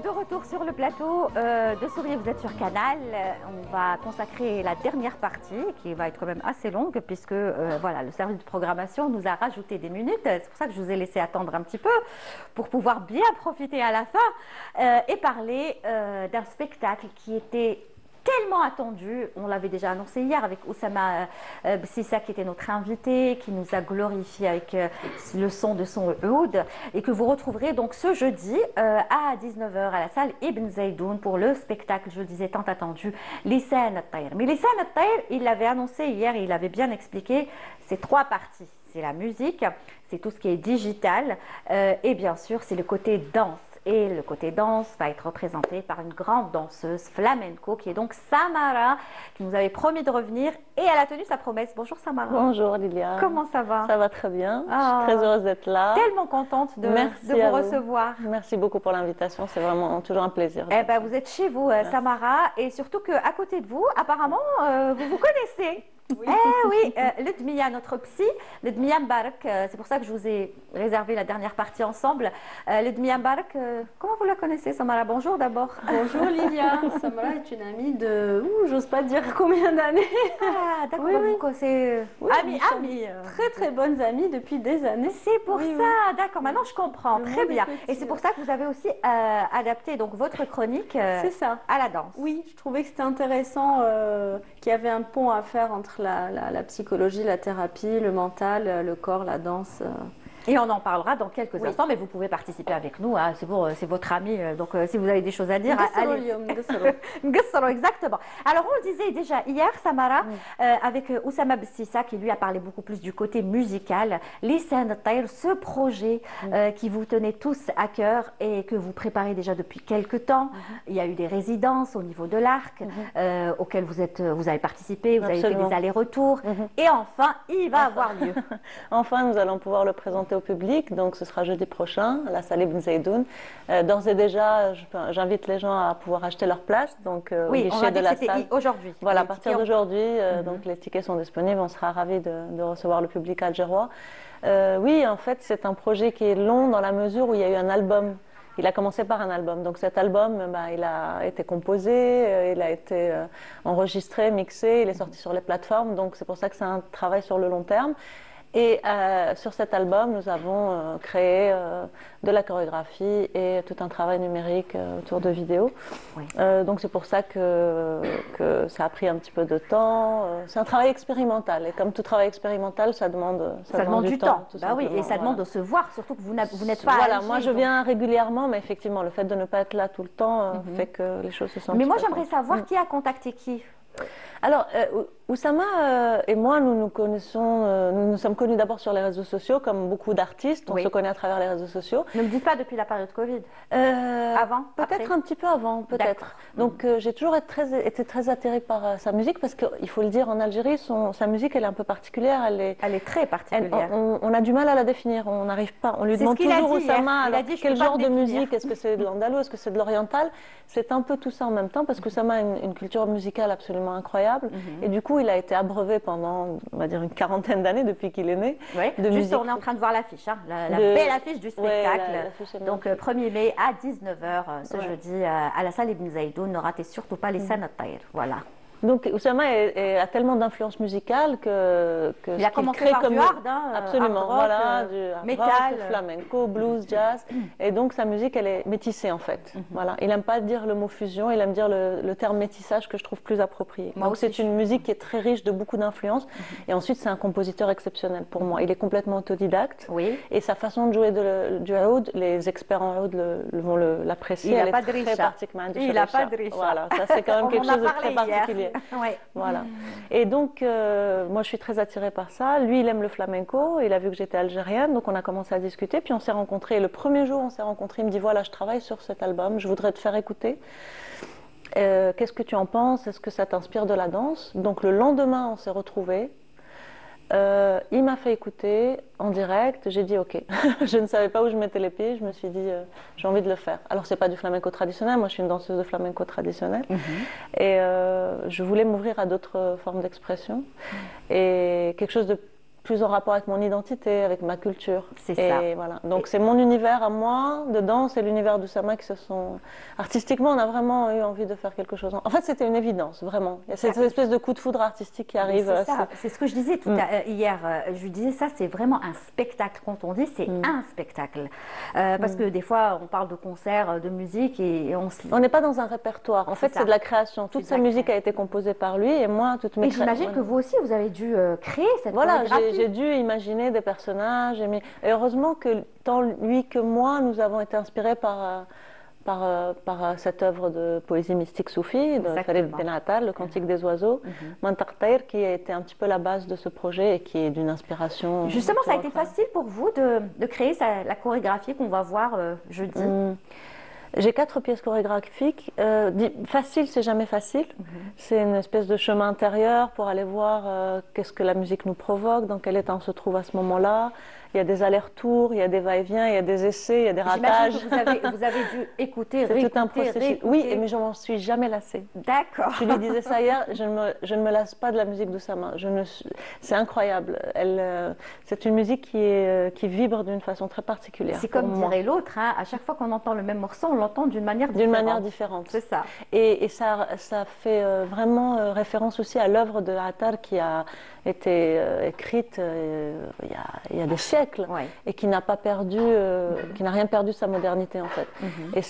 de retour sur le plateau de Souriez, vous êtes sur Canal. On va consacrer la dernière partie qui va être quand même assez longue puisque voilà, le service de programmation nous a rajouté des minutes. C'est pour ça que je vous ai laissé attendre un petit peu pour pouvoir bien profiter à la fin et parler d'un spectacle qui était tellement attendu. On l'avait déjà annoncé hier avec Oussama Bsissa qui était notre invité, qui nous a glorifié avec le son de son oud et que vous retrouverez donc ce jeudi à 19 h à la salle Ibn Zaydoun pour le spectacle, je le disais, tant attendu, Lisan al-Tayr. Mais Lisan al-Tayr, il l'avait annoncé hier et il avait bien expliqué, c'est 3 parties. C'est la musique, c'est tout ce qui est digital et bien sûr c'est le côté danse. Et le côté danse va être représenté par une grande danseuse flamenco qui est donc Samara, qui nous avait promis de revenir et elle a tenu sa promesse. Bonjour Samara. Bonjour Lilia. Comment ça va? Ça va très bien. Je suis très heureuse d'être là. Tellement contente de vous recevoir. Merci beaucoup pour l'invitation. C'est vraiment toujours un plaisir. Eh ben, vous êtes chez vous, Samara, et surtout qu'à côté de vous, apparemment, vous vous connaissez. Oui. Eh oui, Ludmia, notre psy, Ludmia Mbarak, c'est pour ça que je vous ai réservé la dernière partie ensemble. Ludmia Mbarak, comment vous la connaissez, Samara? Bonjour d'abord. Bonjour Lilia, Samara est une amie de, j'ose pas dire combien d'années. Ah d'accord, oui. C'est amis. Très très bonnes amies depuis des années. C'est pour ça, d'accord, maintenant je comprends, très bien. Et c'est pour ça que vous avez aussi adapté donc, votre chronique ça. À la danse. Oui, je trouvais que c'était intéressant qu'il y avait un pont à faire entre la psychologie, la thérapie, le mental, le corps, la danse. Et on en parlera dans quelques instants, mais vous pouvez participer avec nous, hein. C'est votre ami, donc si vous avez des choses à dire, allez. Exactement. Alors on le disait déjà hier, Samara, avec Oussama Bsissa, qui lui a parlé beaucoup plus du côté musical, Lisan al-Tayr, ce projet qui vous tenait tous à cœur et que vous préparez déjà depuis quelques temps. Il y a eu des résidences au niveau de l'Arc, auxquelles vous avez participé, vous avez fait des allers-retours, et enfin, il va avoir lieu. Enfin, nous allons pouvoir le présenter au public, donc ce sera jeudi prochain à la salle Ibn Zaydoun. D'ores et déjà, j'invite les gens à pouvoir acheter leur place, donc au guichet de la salle. Aujourd'hui. Voilà, à partir d'aujourd'hui, donc les tickets sont disponibles. On sera ravis de recevoir le public algérois. Oui, en fait, c'est un projet qui est long dans la mesure où il y a eu un album. Il a commencé par un album. Donc cet album, il a été composé, il a été enregistré, mixé, il est sorti sur les plateformes. Donc c'est pour ça que c'est un travail sur le long terme. Et sur cet album, nous avons créé de la chorégraphie et tout un travail numérique autour de vidéos. Oui. Donc c'est pour ça que ça a pris un petit peu de temps. C'est un travail expérimental. Et comme tout travail expérimental, ça demande du temps. Bah oui, et ça demande de se voir, surtout que vous n'êtes pas Voilà, moi je viens régulièrement, mais effectivement, le fait de ne pas être là tout le temps fait que les choses se sentent. Mais moi j'aimerais savoir qui a contacté qui. Alors, Oussama et moi, nous nous sommes connus d'abord sur les réseaux sociaux, comme beaucoup d'artistes. On se connaît à travers les réseaux sociaux. Ne me dites pas depuis la période Covid. Avant, peut-être un petit peu avant, peut-être. Donc, j'ai toujours été très attirée par sa musique parce qu'il faut le dire, en Algérie, sa musique, elle est un peu particulière. Elle est très particulière. On a du mal à la définir. On n'arrive pas. On lui demande toujours, Oussama, alors, quel genre de musique? Est-ce que c'est de l'andalou? Est-ce que c'est de l'oriental? C'est un peu tout ça en même temps parce que Oussama a une culture musicale absolument incroyable. Et du coup, il a été abreuvé pendant, on va dire, une quarantaine d'années depuis qu'il est né. Oui, juste on est en train de voir l'affiche, la belle affiche du spectacle. Donc 1er mai à 19 h ce jeudi à la salle Ibn Zaydoun. Ne ratez surtout pas les Lisan al-Tayr. Voilà. Donc Oussama a tellement d'influence musicale que il a commencé par du hard, absolument, hard rock, voilà, du métal, rock, flamenco, blues, jazz, et donc sa musique elle est métissée en fait. Voilà, il n'aime pas dire le mot fusion, il aime dire le terme métissage que je trouve plus approprié. Donc c'est une musique qui est très riche de beaucoup d'influences, et ensuite c'est un compositeur exceptionnel pour moi. Il est complètement autodidacte, et sa façon de jouer du oud, les experts en oud vont l'apprécier. Il n'a pas de richa. Il n'a pas de richa. Voilà, ça c'est quand même quelque chose de très particulier. Ouais. Voilà. Et donc, moi, je suis très attirée par ça. Lui, il aime le flamenco. Il a vu que j'étais algérienne, donc on a commencé à discuter. Puis on s'est rencontrés. Et le premier jour, on s'est rencontrés. Il me dit voilà, je travaille sur cet album. Je voudrais te faire écouter. Qu'est-ce que tu en penses? Est-ce que ça t'inspire de la danse? Donc le lendemain, on s'est retrouvés. Il m'a fait écouter en direct, j'ai dit ok. Je ne savais pas où je mettais les pieds, je me suis dit j'ai envie de le faire. Alors c'est pas du flamenco traditionnel, moi je suis une danseuse de flamenco traditionnel et je voulais m'ouvrir à d'autres formes d'expression et quelque chose de plus en rapport avec mon identité, avec ma culture. C'est ça. Voilà. Donc c'est mon univers à moi, dedans, c'est l'univers d'Oussama qui se sont... Artistiquement, on a vraiment eu envie de faire quelque chose. En fait, c'était une évidence, vraiment. Il y a cette espèce de coup de foudre artistique qui arrive. C'est ça, c'est ce que je disais hier. Je lui disais ça, c'est vraiment un spectacle. Quand on dit, c'est un spectacle. Parce que des fois, on parle de concerts, de musique et on n'est pas dans un répertoire. En fait, c'est de la création. Toute sa musique a été composée par lui et moi, toutes mes créations. J'imagine que vous aussi, vous avez dû créer cette Voilà, chorégraphie. j'ai dû imaginer des personnages. Et heureusement que tant lui que moi, nous avons été inspirés par cette œuvre de poésie mystique soufie, de Farid Ben Attar, Le Cantique des oiseaux, Mantak Taïr, qui a été un petit peu la base de ce projet et qui est d'une inspiration. Justement, ça a été facile pour vous de créer la chorégraphie qu'on va voir jeudi. J'ai 4 pièces chorégraphiques. Facile, c'est jamais facile. C'est une espèce de chemin intérieur pour aller voir qu'est-ce que la musique nous provoque, dans quel état on se trouve à ce moment-là. Il y a des allers-retours, il y a des va-et-vient, il y a des essais, il y a des ratages. J'imagine que vous avez dû écouter, c'est tout un processus. Oui, mais je m'en suis jamais lassée. D'accord. Je lui disais ça hier, je ne me lasse pas de la musique d'Oussama. C'est incroyable. C'est une musique qui vibre d'une façon très particulière. C'est comme dirait l'autre, hein, à chaque fois qu'on entend le même morceau, on l'entend d'une manière différente. D'une manière différente. C'est ça. Et ça fait vraiment référence aussi à l'œuvre de Attar qui a été écrite il y a des siècles et qui n'a pas perdu, qui n'a rien perdu de sa modernité en fait. Et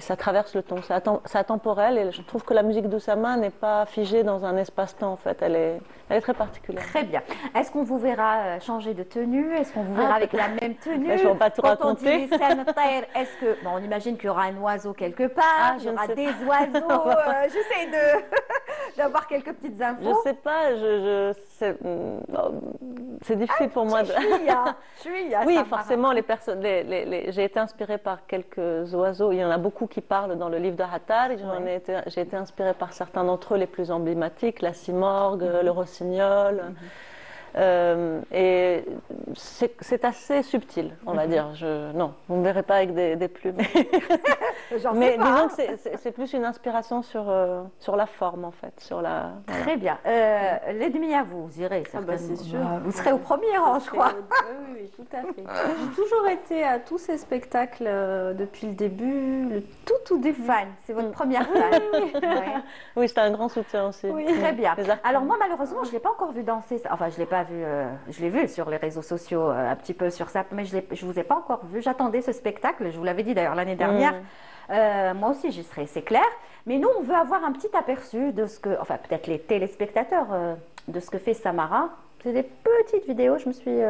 ça traverse le temps, c'est atemporel et je trouve que la musique d'Oussama n'est pas figée dans un espace-temps en fait, elle est très particulière. Très bien. Est-ce qu'on vous verra changer de tenue? Est-ce qu'on vous verra avec la même tenue? Je ne vais pas tout raconter. Quand on dit est-ce que, on imagine qu'il y aura un oiseau quelque part, il y aura des oiseaux, j'essaie d'avoir quelques petites infos. Je ne sais pas, c'est difficile pour moi de... Oui, forcément, j'ai été inspirée par quelques oiseaux. Il y en a beaucoup qui parlent dans le livre de Attar. J'ai été inspirée par certains d'entre eux les plus emblématiques, la cimorgue, le rossignol. Et c'est assez subtil, on va dire. Non, vous ne me verrez pas avec des plumes. Mais disons que c'est plus une inspiration sur la forme, en fait. Très bien. Les demi-heures, vous irez, c'est sûr. Vous serez au premier rang, je crois. Oui, tout à fait. J'ai toujours été à tous ces spectacles depuis le début, le tout début. Fan, c'est votre première fan. Oui, c'était un grand soutien aussi. Oui. Très bien. Alors moi, malheureusement, je ne l'ai pas encore vu danser. Enfin, je ne l'ai pas vu, je l'ai vu sur les réseaux sociaux, un petit peu sur ça, mais je ne vous ai pas encore vu. J'attendais ce spectacle, je vous l'avais dit d'ailleurs l'année dernière. Moi aussi, j'y serai, c'est clair. Mais nous, on veut avoir un petit aperçu de ce que, enfin peut-être les téléspectateurs, de ce que fait Samara. C'est des petites vidéos, je me suis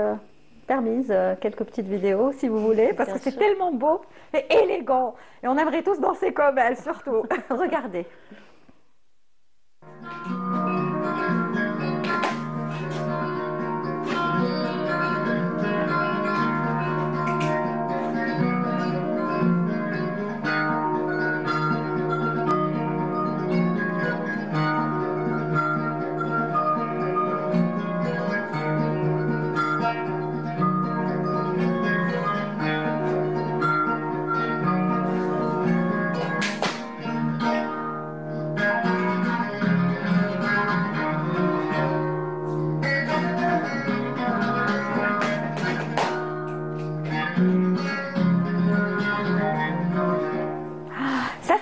permise quelques petites vidéos, si vous voulez, parce que c'est tellement beau et élégant. Et on aimerait tous danser comme elle, surtout. Regardez.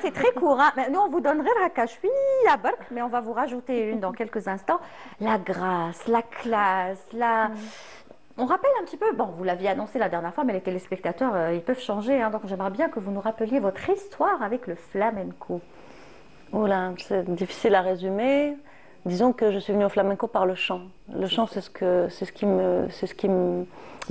C'est très court. Hein. Nous, on vous donnerait la cachoui à Bark, mais on va vous rajouter une dans quelques instants. La grâce, la classe, On rappelle un petit peu, bon, vous l'aviez annoncé la dernière fois, mais les téléspectateurs, ils peuvent changer. Hein, donc, j'aimerais bien que vous nous rappeliez votre histoire avec le flamenco. Oula, c'est difficile à résumer. Disons que je suis venue au flamenco par le chant. Le chant, c'est ce qui me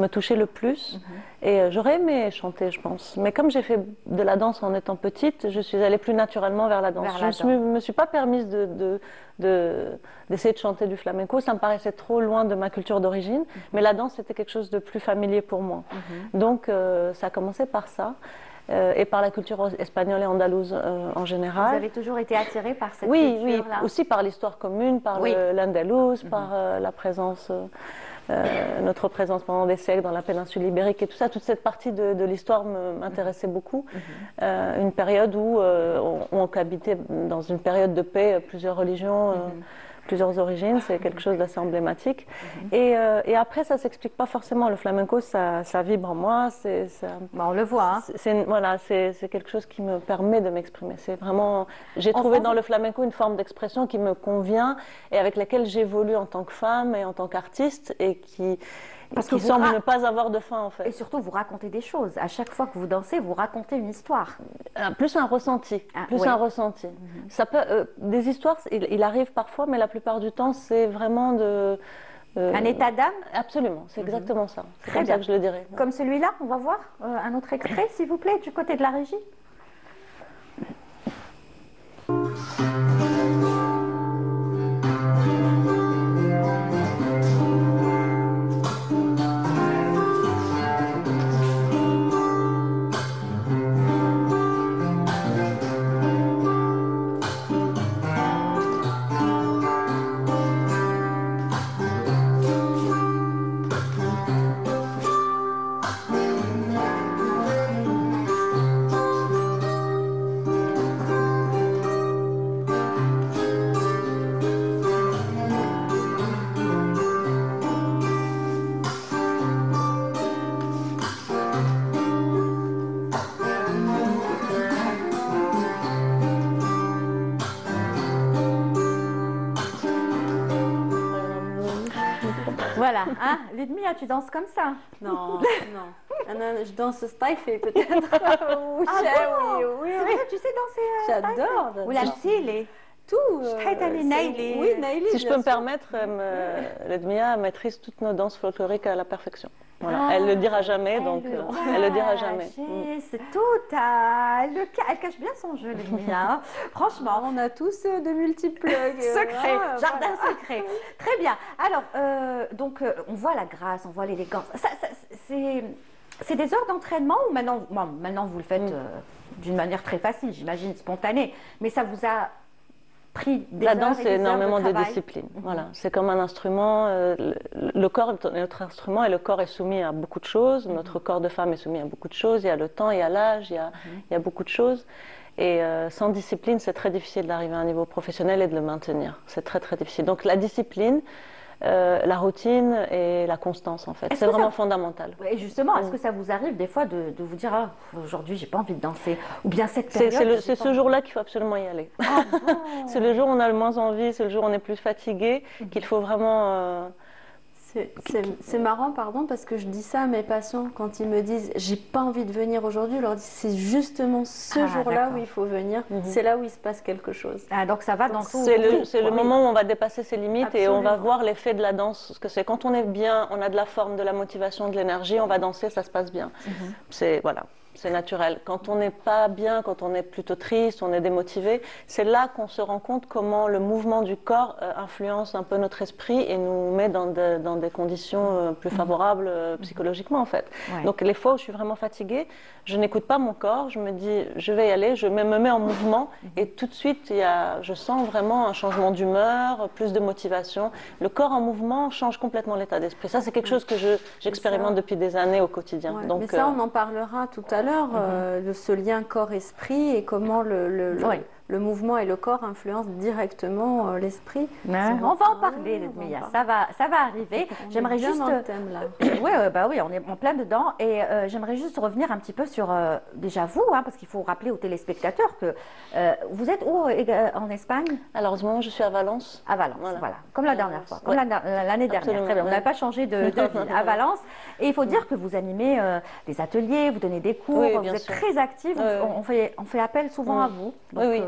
touchait le plus. Et j'aurais aimé chanter, je pense. Mais comme j'ai fait de la danse en étant petite, je suis allée plus naturellement vers la danse. Je ne me suis pas permise d'essayer de chanter du flamenco. Ça me paraissait trop loin de ma culture d'origine. Mais la danse, c'était quelque chose de plus familier pour moi. Donc, ça a commencé par ça. Et par la culture espagnole et andalouse en général. Vous avez toujours été attirée par cette culture-là? Oui, aussi par l'histoire commune, par l'andalouse, par la présence, notre présence pendant des siècles dans la péninsule ibérique et tout ça. Toute cette partie de l'histoire m'intéressait beaucoup. Une période où on cohabitait dans une période de paix plusieurs religions. plusieurs origines, c'est quelque chose d'assez emblématique. Et après, ça ne s'explique pas forcément. Le flamenco, ça vibre en moi. On le voit. Hein. Voilà, c'est quelque chose qui me permet de m'exprimer. C'est vraiment, j'ai trouvé dans le flamenco une forme d'expression qui me convient et avec laquelle j'évolue en tant que femme et en tant qu'artiste et qui semble ne pas avoir de fin en fait. Et surtout, vous racontez des choses. À chaque fois que vous dansez, vous racontez une histoire. Plus un ressenti. Un ressenti. Ça peut, des histoires, il arrive parfois, mais la plupart du temps, c'est vraiment de... un état d'âme. Absolument, c'est exactement ça. C'est comme ça que je le dirais. Comme celui-là, on va voir un autre extrait, s'il vous plaît, du côté de la régie. Voilà, hein, Ludmilla, tu danses comme ça? Non, non. Je danse style peut-être. Oui, oui, tu sais danser j'adore. Ou la style. Tout. Oui, Naïli. Si je peux me permettre, Ludmilla maîtrise toutes nos danses folkloriques à la perfection. Voilà. Elle le dira jamais, donc elle le dira jamais. C'est total. Elle cache bien son jeu, Ludmilla. Franchement, on a tous de multiples secrets, jardin secret. Très bien. Alors, donc, on voit la grâce, on voit l'élégance. C'est des heures d'entraînement ou maintenant vous le faites d'une manière très facile, j'imagine, spontanée. Mais ça vous a pris des La heures danse, et c'est des heures énormément de travail. discipline. Voilà, c'est comme un instrument. Le corps est notre instrument et le corps est soumis à beaucoup de choses. Notre corps de femme est soumis à beaucoup de choses. Il y a le temps, il y a l'âge, il y a beaucoup de choses. Et sans discipline, c'est très difficile d'arriver à un niveau professionnel et de le maintenir. C'est très très difficile. Donc la discipline, la routine et la constance en fait, c'est vraiment fondamental. Et justement, est-ce que ça vous arrive des fois de vous dire aujourd'hui j'ai pas envie de danser, ou bien cette période c'est ce jour-là qu'il faut absolument y aller. C'est le jour où on a le moins envie, c'est le jour où on est plus fatigué, qu'il faut vraiment... C'est marrant, pardon, parce que je dis ça à mes patients quand ils me disent j'ai pas envie de venir aujourd'hui. Je leur dis c'est justement ce jour-là où il faut venir. C'est là où il se passe quelque chose. Donc ça va dans tout. C'est le moment où on va dépasser ses limites. Absolument. Et on va voir l'effet de la danse. Ce que c'est quand on est bien, on a de la forme, de la motivation, de l'énergie, on va danser, ça se passe bien. C'est naturel. Quand on n'est pas bien, quand on est plutôt triste, on est démotivé, c'est là qu'on se rend compte comment le mouvement du corps influence un peu notre esprit et nous met dans des conditions plus favorables psychologiquement en fait. Ouais. Donc les fois où je suis vraiment fatiguée, je n'écoute pas mon corps, je me dis je vais y aller, je me mets en mouvement et tout de suite je sens vraiment un changement d'humeur, plus de motivation. Le corps en mouvement change complètement l'état d'esprit. Ça c'est quelque chose que j'expérimente depuis des années au quotidien. Ouais. Donc, mais ça on en parlera tout à l'heure. De ce lien corps-esprit et comment le mouvement et le corps influencent directement l'esprit. On va en parler, Ludmilla. Ça va arriver. J'aimerais juste. Dans le thème, là. Oui, on est en plein dedans. Et j'aimerais juste revenir un petit peu sur déjà vous, parce qu'il faut rappeler aux téléspectateurs que vous êtes où en Espagne? Alors, en ce moment, je suis à Valence. À Valence, voilà. Comme la dernière fois, comme l'année dernière. Très bien. On n'a pas changé de ville. À Valence. Et il faut dire que vous animez des ateliers, vous donnez des cours, vous êtes très active. On fait appel souvent à vous. Donc, oui.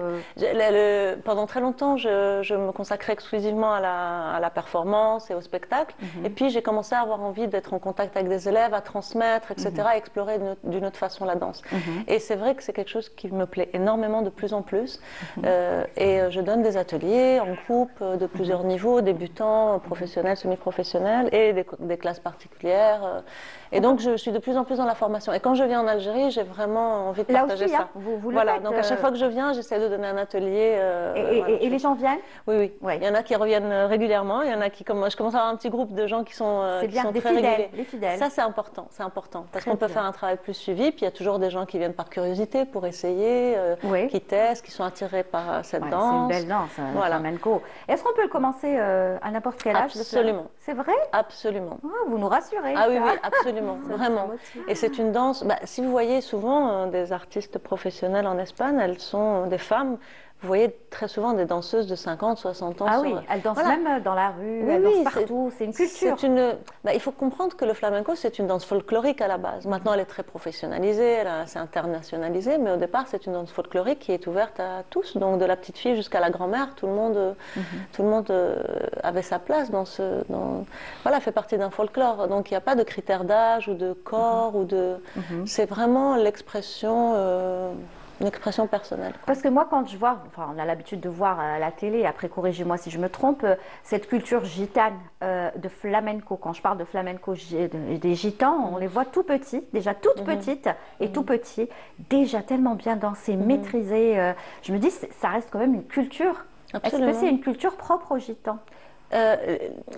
Pendant très longtemps, je me consacrais exclusivement à la performance et au spectacle. Et puis, j'ai commencé à avoir envie d'être en contact avec des élèves, à transmettre, etc., à explorer d'une autre façon la danse. Et c'est vrai que c'est quelque chose qui me plaît énormément de plus en plus. Et je donne des ateliers en groupe de plusieurs niveaux, débutants, professionnels, semi-professionnels et des classes particulières. Et donc, je suis de plus en plus dans la formation. Et quand je viens en Algérie, j'ai vraiment envie de partager ça. Vous voilà, donc à chaque fois que je viens, j'essaie de donner donner un atelier. Voilà, et les gens viennent? Oui, oui. Ouais. Il y en a qui reviennent régulièrement, il y en a qui, comme je commence à avoir un petit groupe de gens qui sont, C'est qui bien, sont des très fidèles, réguliers. des fidèles. Ça, c'est important, parce Très qu'on peut bien. faire un travail plus suivi, puis il y a toujours des gens qui viennent par curiosité pour essayer, Oui. qui testent, qui sont attirés par cette Ouais, danse. c'est une belle danse, le Voilà. flamenco. Est-ce qu'on peut le commencer à n'importe quel âge? Absolument. C'est vrai? Absolument. Ah, vous nous rassurez. Ah oui, ça. oui, absolument, Ça vraiment. motive. Et c'est une danse, si vous voyez souvent des artistes professionnels en Espagne, elles sont des femmes. Vous voyez très souvent des danseuses de 50, 60 ans. Ah sur- oui, elles dansent Voilà. même dans la rue, Oui, elles oui, dansent partout, c'est une culture. Il faut comprendre que le flamenco, c'est une danse folklorique à la base. Maintenant, elle est très professionnalisée, c'est internationalisé, mais au départ, c'est une danse folklorique qui est ouverte à tous. Donc, de la petite fille jusqu'à la grand-mère, tout le monde avait sa place voilà, fait partie d'un folklore. Donc, il n'y a pas de critères d'âge ou de corps C'est vraiment une expression personnelle. Parce que moi, quand je vois, enfin, on a l'habitude de voir à la télé, après corrigez-moi si je me trompe, cette culture gitane de flamenco. Quand je parle de flamenco des gitans, on les voit tout petits, déjà toutes petites et tout petits, déjà tellement bien dansés, maîtrisés. Je me dis, ça reste quand même une culture. Absolument. Est-ce que c'est une culture propre aux gitans?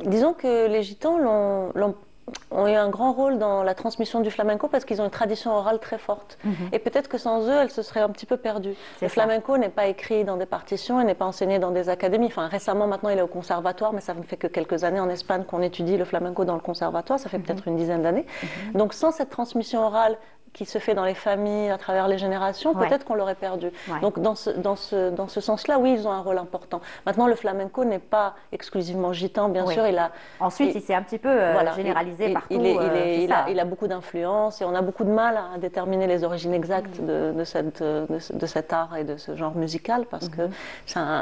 Disons que les gitans ont eu un grand rôle dans la transmission du flamenco parce qu'ils ont une tradition orale très forte. Et peut-être que sans eux, elle se serait un petit peu perdue. C'est Le ça. flamenco n'est pas écrit dans des partitions, il n'est pas enseigné dans des académies. Enfin, récemment, maintenant, il est au conservatoire, mais ça ne fait que quelques années en Espagne qu'on étudie le flamenco dans le conservatoire. Ça fait peut-être une dizaine d'années. Donc, sans cette transmission orale qui se fait dans les familles, à travers les générations, Ouais. peut-être qu'on l'aurait perdu. Ouais. Donc dans ce sens-là, oui, ils ont un rôle important. Maintenant, le flamenco n'est pas exclusivement gitan, bien Oui. sûr. Ensuite, il s'est un petit peu voilà, généralisé partout. il c'est ça. a beaucoup d'influence et on a beaucoup de mal à déterminer les origines exactes de cet art et de ce genre musical parce que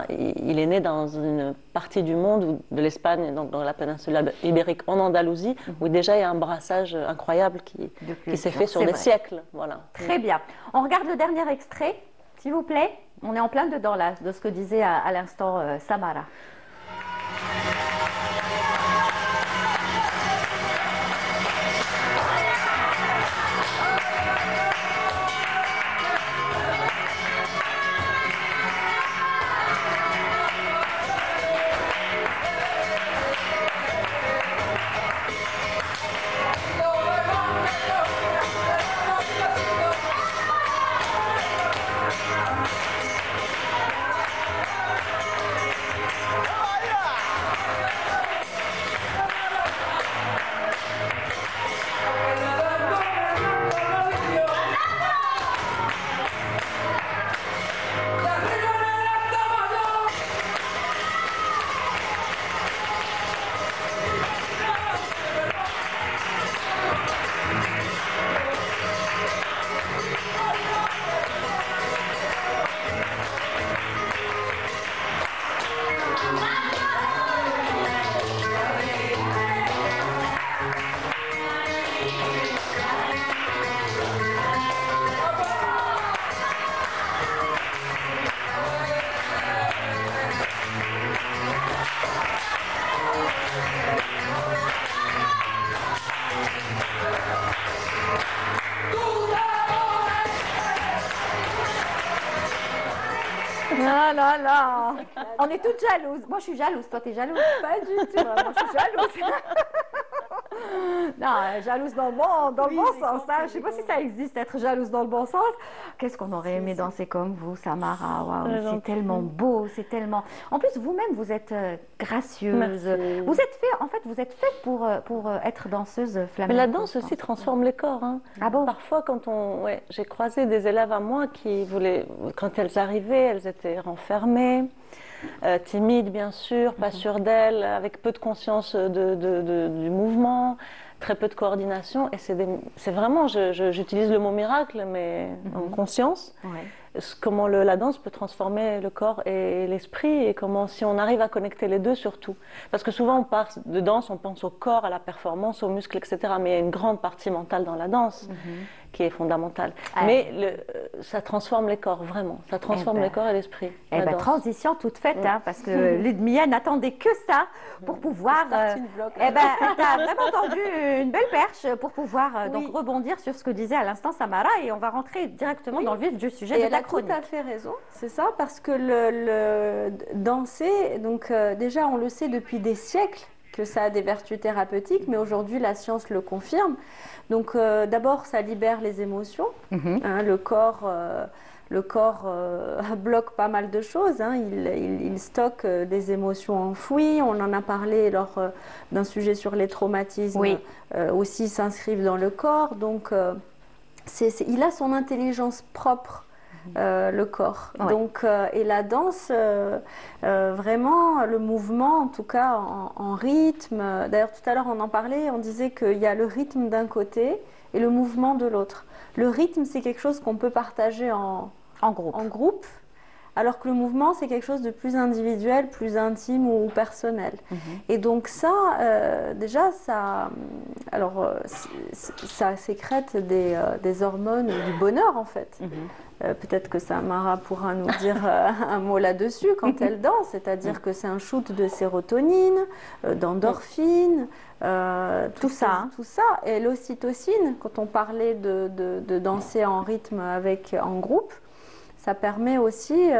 il est né dans une partie du monde, de l'Espagne, donc dans la péninsule ibérique, en Andalousie, où déjà il y a un brassage incroyable qui s'est fait sur c'est des vrai. siècles. Voilà. Très bien. On regarde le dernier extrait, s'il vous plaît. On est en plein dedans là, de ce que disait à l'instant Samara. Ah là là, on est toutes jalouses. Moi, je suis jalouse. Toi, t'es jalouse? Pas du tout. Moi, je suis jalouse. Non, jalouse dans le bon sens. Hein. Je ne sais pas si ça existe, être jalouse dans le bon sens. Qu'est-ce qu'on aurait aimé danser comme vous, Samara? Waouh, c'est tellement beau, c'est tellement... En plus, vous-même, vous êtes gracieuse. Merci. Vous êtes faite pour être danseuse flamenco. Mais la danse aussi transforme les corps. Hein. Ah bon? Parfois, j'ai croisé des élèves à moi qui voulaient, quand elles arrivaient, elles étaient renfermées, timides bien sûr, pas sûres d'elles, avec peu de conscience du mouvement, très peu de coordination. Et c'est vraiment, j'utilise le mot miracle, mais en conscience. Ouais. Comment la danse peut transformer le corps et l'esprit et comment si on arrive à connecter les deux surtout. Parce que souvent on part de danse, on pense au corps, à la performance, aux muscles, etc. Mais il y a une grande partie mentale dans la danse qui est fondamentale. Ah. Mais ça transforme les corps, vraiment. Ça transforme les corps et l'esprit. Eh ben, transition toute faite, hein, parce que Ludmilla n'attendait que ça pour pouvoir... eh ben, tu as vraiment tendu une belle perche pour pouvoir donc rebondir sur ce que disait à l'instant Samara, et on va rentrer directement dans le vif du sujet de ta chronique. Elle a tout à fait raison, c'est ça, parce que le danser, donc déjà on le sait depuis des siècles, que ça a des vertus thérapeutiques, mais aujourd'hui la science le confirme. Donc d'abord ça libère les émotions, hein, le corps bloque pas mal de choses, hein. Il stocke des émotions enfouies. On en a parlé lors d'un sujet sur les traumatismes, aussi s'inscrivent dans le corps. Donc il a son intelligence propre. Le corps. Donc, et la danse, vraiment, le mouvement, en tout cas en rythme. D'ailleurs, tout à l'heure, on en parlait, on disait qu'il y a le rythme d'un côté et le mouvement de l'autre. Le rythme, c'est quelque chose qu'on peut partager en groupe, alors que le mouvement, c'est quelque chose de plus individuel, plus intime ou personnel. Et donc ça, déjà, ça sécrète des hormones du bonheur, en fait. Peut-être que Samara pourra nous dire un mot là-dessus quand elle danse, c'est-à-dire que c'est un shoot de sérotonine, d'endorphine, tout ça. Et l'ocytocine, quand on parlait de danser en rythme en groupe, ça permet aussi,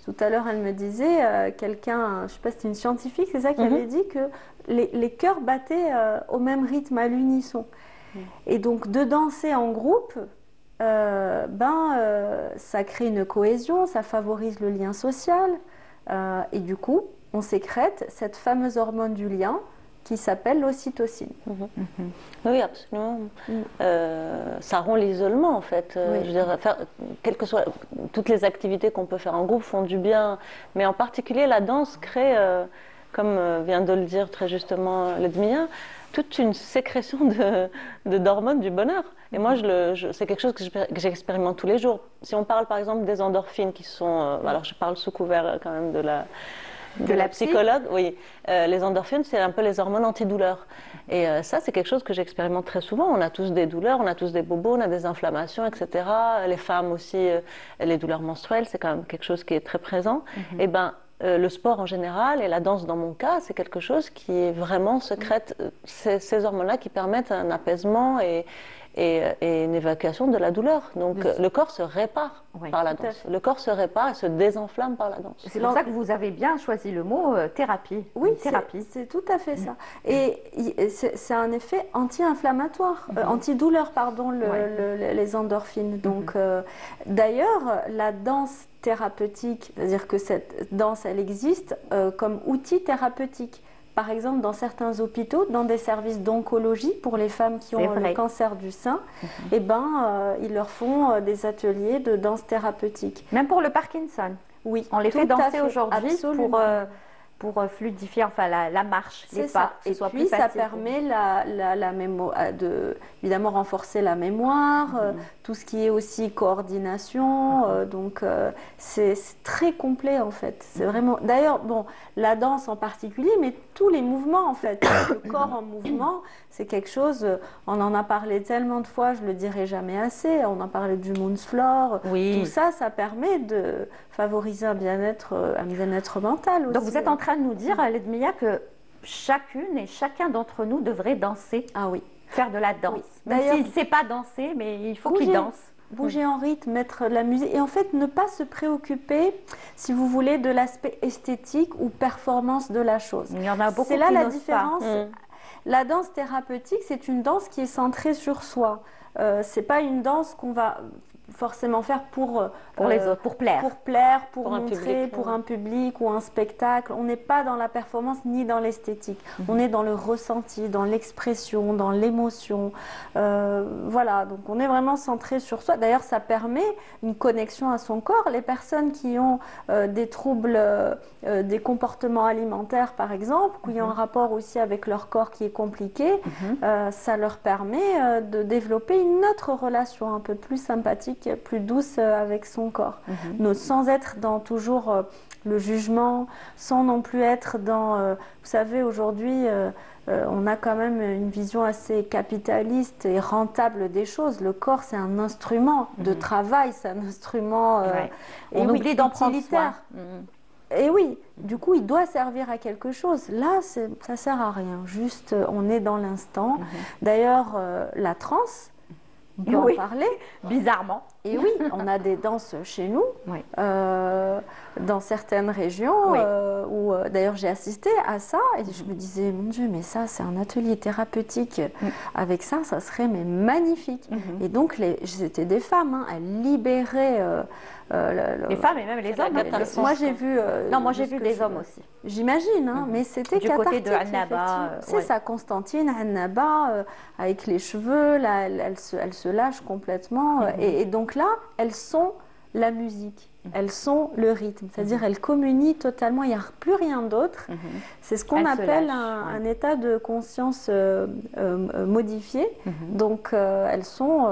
tout à l'heure elle me disait, quelqu'un, je ne sais pas si c'est une scientifique, c'est ça qui avait dit que les cœurs battaient au même rythme, à l'unisson. Et donc de danser en groupe, ça crée une cohésion, ça favorise le lien social, et du coup on sécrète cette fameuse hormone du lien qui s'appelle l'ocytocine. Oui, absolument. Ça rompt l'isolement, en fait. Je veux dire, quelles que soient toutes les activités qu'on peut faire en groupe font du bien, mais en particulier la danse crée, comme vient de le dire très justement Ludmilla, toute une sécrétion d'hormones du bonheur. Et moi, c'est quelque chose que j'expérimente tous les jours. Si on parle par exemple des endorphines qui sont... alors je parle sous couvert quand même de la psychologue, oui. Les endorphines, c'est un peu les hormones antidouleurs. Et ça, c'est quelque chose que j'expérimente très souvent. On a tous des douleurs, on a tous des bobos, on a des inflammations, etc. Les femmes aussi, les douleurs menstruelles, c'est quand même quelque chose qui est très présent. Et le sport en général et la danse dans mon cas, c'est quelque chose qui est vraiment sécrète, ces hormones-là qui permettent un apaisement et une évacuation de la douleur. Donc le corps se répare par la danse. Le corps se répare et se désenflamme par la danse. C'est pour ça que vous avez bien choisi le mot thérapie. Oui, c'est tout à fait ça. Et c'est un effet anti-inflammatoire, antidouleur, pardon, les endorphines. Donc d'ailleurs, la danse thérapeutique, c'est-à-dire que cette danse, elle existe comme outil thérapeutique. Par exemple, dans certains hôpitaux, dans des services d'oncologie pour les femmes qui ont le cancer du sein, ils leur font des ateliers de danse thérapeutique. Même pour le Parkinson. Oui. On les fait danser aujourd'hui pour fluidifier la marche, les pas, et puis ça permet évidemment renforcer la mémoire, tout ce qui est aussi coordination, donc c'est très complet en fait. C'est vraiment, d'ailleurs, la danse en particulier, mais tous les mouvements en fait, le corps en mouvement, c'est quelque chose, on en a parlé tellement de fois, je le dirai jamais assez, on a parlé du Mundflor, tout ça, ça permet de favoriser un bien-être mental aussi. Donc vous êtes en train de nous dire, Ludmilla, que chacune et chacun d'entre nous devrait danser. Ah oui. Faire de la danse. Même s'il ne sait pas danser, mais il faut qu'il danse. Bouger en rythme, mettre de la musique et en fait ne pas se préoccuper, si vous voulez, de l'aspect esthétique ou performance de la chose. Il y en a beaucoup. C'est là la différence. La danse thérapeutique, c'est une danse qui est centrée sur soi. C'est pas une danse qu'on va forcément faire pour les autres, pour plaire. Pour montrer, pour un public ou un spectacle. On n'est pas dans la performance ni dans l'esthétique. On est dans le ressenti, dans l'expression, dans l'émotion. Voilà, donc on est vraiment centré sur soi. D'ailleurs, ça permet une connexion à son corps. Les personnes qui ont des troubles, des comportements alimentaires, par exemple, qui ont un rapport aussi avec leur corps qui est compliqué, ça leur permet de développer une autre relation un peu plus sympathique empathique, plus douce avec son corps. Sans être dans toujours le jugement, sans non plus être dans... vous savez, aujourd'hui, on a quand même une vision assez capitaliste et rentable des choses. Le corps, c'est un instrument de travail, c'est un instrument on oublie d'en prendre soin. Utilitaire. Et oui, du coup, il doit servir à quelque chose. Là, ça sert à rien. Juste, on est dans l'instant. D'ailleurs, la transe, on peut en parler. Bizarrement. Et oui, on a des danses chez nous, dans certaines régions, où d'ailleurs j'ai assisté à ça, et je me disais, mon Dieu, mais ça, c'est un atelier thérapeutique. Avec ça, ça serait mais magnifique. Et donc, c'était des femmes, hein, elles libéraient... les femmes et même les hommes. Moi, j'ai vu... non, moi, j'ai vu des hommes aussi. J'imagine, hein, mais c'était cathartique. Du côté de Annaba. C'est ça, Constantine, Annaba, avec les cheveux, là, elle se lâche complètement. Et donc là, elles sont la musique. Elles sont le rythme, c'est-à-dire elles communient totalement, il n'y a plus rien d'autre. C'est ce qu'on appelle un état de conscience modifié. Donc elles sont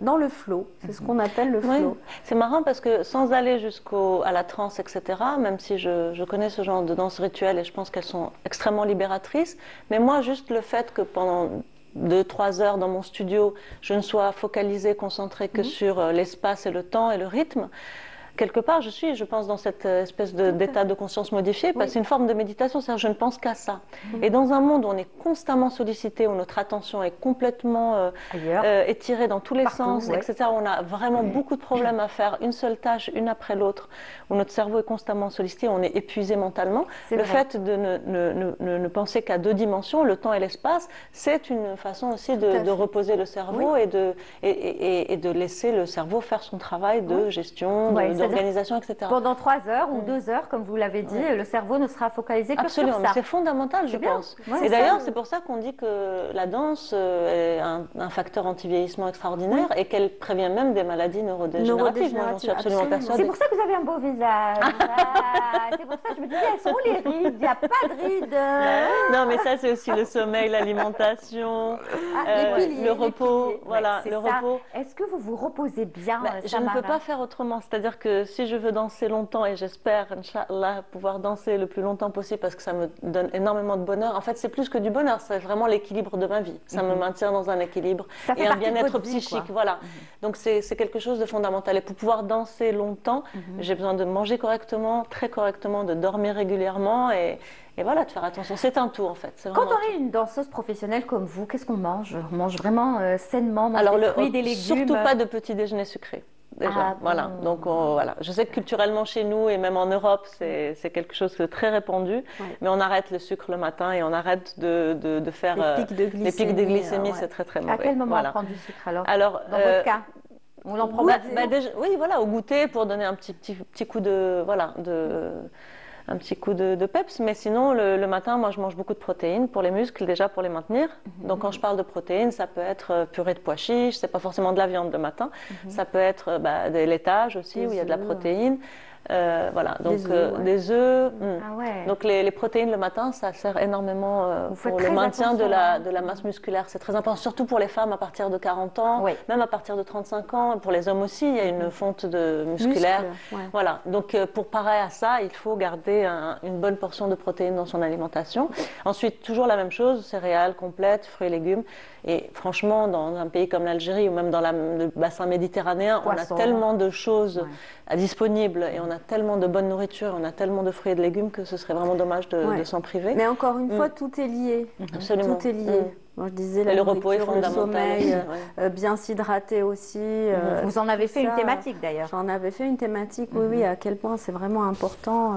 dans le flow, c'est ce qu'on appelle le flow. C'est marrant parce que sans aller jusqu'à la transe, etc., même si je connais ce genre de danse rituelle et je pense qu'elles sont extrêmement libératrices, mais moi juste le fait que pendant 2-3 heures dans mon studio, je ne sois focalisée, concentrée que sur l'espace et le temps et le rythme, quelque part, je pense, dans cette espèce d'état de conscience modifié, parce que c'est une forme de méditation, c'est-à-dire je ne pense qu'à ça. Et dans un monde où on est constamment sollicité, où notre attention est complètement étirée dans tous les sens, etc., où on a vraiment beaucoup de problèmes à faire, une seule tâche, une après l'autre, où notre cerveau est constamment sollicité, on est épuisé mentalement, le fait de ne penser qu'à 2 dimensions, le temps et l'espace, c'est une façon aussi de reposer le cerveau et de laisser le cerveau faire son travail de gestion, d'organisation, etc. Pendant 3 heures ou 2 heures, comme vous l'avez dit, le cerveau ne sera focalisé que sur ça. Absolument, c'est fondamental, je pense. Et d'ailleurs, c'est pour ça qu'on dit que la danse est un facteur anti-vieillissement extraordinaire et qu'elle prévient même des maladies neurodégénératives. Moi, j'en suis absolument persuadée. C'est pour ça que vous avez un beau visage. C'est pour ça que je me disais, elles sont où les rides? Il n'y a pas de rides. Non, mais ça, c'est aussi le sommeil, l'alimentation, le repos. Voilà, le repos. Est-ce que vous vous reposez bien, je ne peux pas faire autrement. C'est-à-dire que si je veux danser longtemps, et j'espère, Inch'Allah, pouvoir danser le plus longtemps possible parce que ça me donne énormément de bonheur. En fait, c'est plus que du bonheur, c'est vraiment l'équilibre de ma vie. Ça me maintient dans un équilibre et un bien-être psychique. Voilà. Donc, c'est quelque chose de fondamental. Et pour pouvoir danser longtemps, j'ai besoin de manger correctement, très correctement, de dormir régulièrement et voilà, de faire attention. C'est un tout, en fait. Quand on est une danseuse professionnelle comme vous, qu'est-ce qu'on mange? On mange vraiment sainement, des fruits, des légumes. Surtout pas de petit déjeuner sucré. Déjà, voilà. Donc voilà. Je sais que culturellement chez nous et même en Europe, c'est quelque chose de très répandu, mais on arrête le sucre le matin et on arrête de faire les pics de glycémie. C'est très très mauvais. À quel moment on prend du sucre alors dans votre cas? On en prend déjà, oui, voilà, au goûter pour donner un petit coup de un petit coup de peps, mais sinon le matin, moi je mange beaucoup de protéines pour les muscles, déjà pour les maintenir. Donc quand je parle de protéines, ça peut être purée de pois chiches, c'est pas forcément de la viande le matin, ça peut être des laitages aussi où il y a de la protéine. Voilà, donc des œufs. Donc les protéines le matin, ça sert énormément pour le maintien de la masse musculaire. C'est très important, surtout pour les femmes à partir de 40 ans, même à partir de 35 ans. Pour les hommes aussi, il y a une fonte musculaire. Voilà, donc pour parer à ça, il faut garder une bonne portion de protéines dans son alimentation. Ensuite, toujours la même chose, céréales complètes, fruits et légumes. Et franchement, dans un pays comme l'Algérie ou même dans le bassin méditerranéen, on a tellement de choses disponibles et on a tellement de bonne nourriture, on a tellement de fruits et de légumes que ce serait vraiment dommage de s'en priver. Mais encore une fois, tout est lié. Absolument. Tout est lié. Moi, je disais la repos est le sommeil, aussi, bien s'hydrater aussi. Vous en avez fait une thématique d'ailleurs. J'en avais fait une thématique, oui, à quel point c'est vraiment important.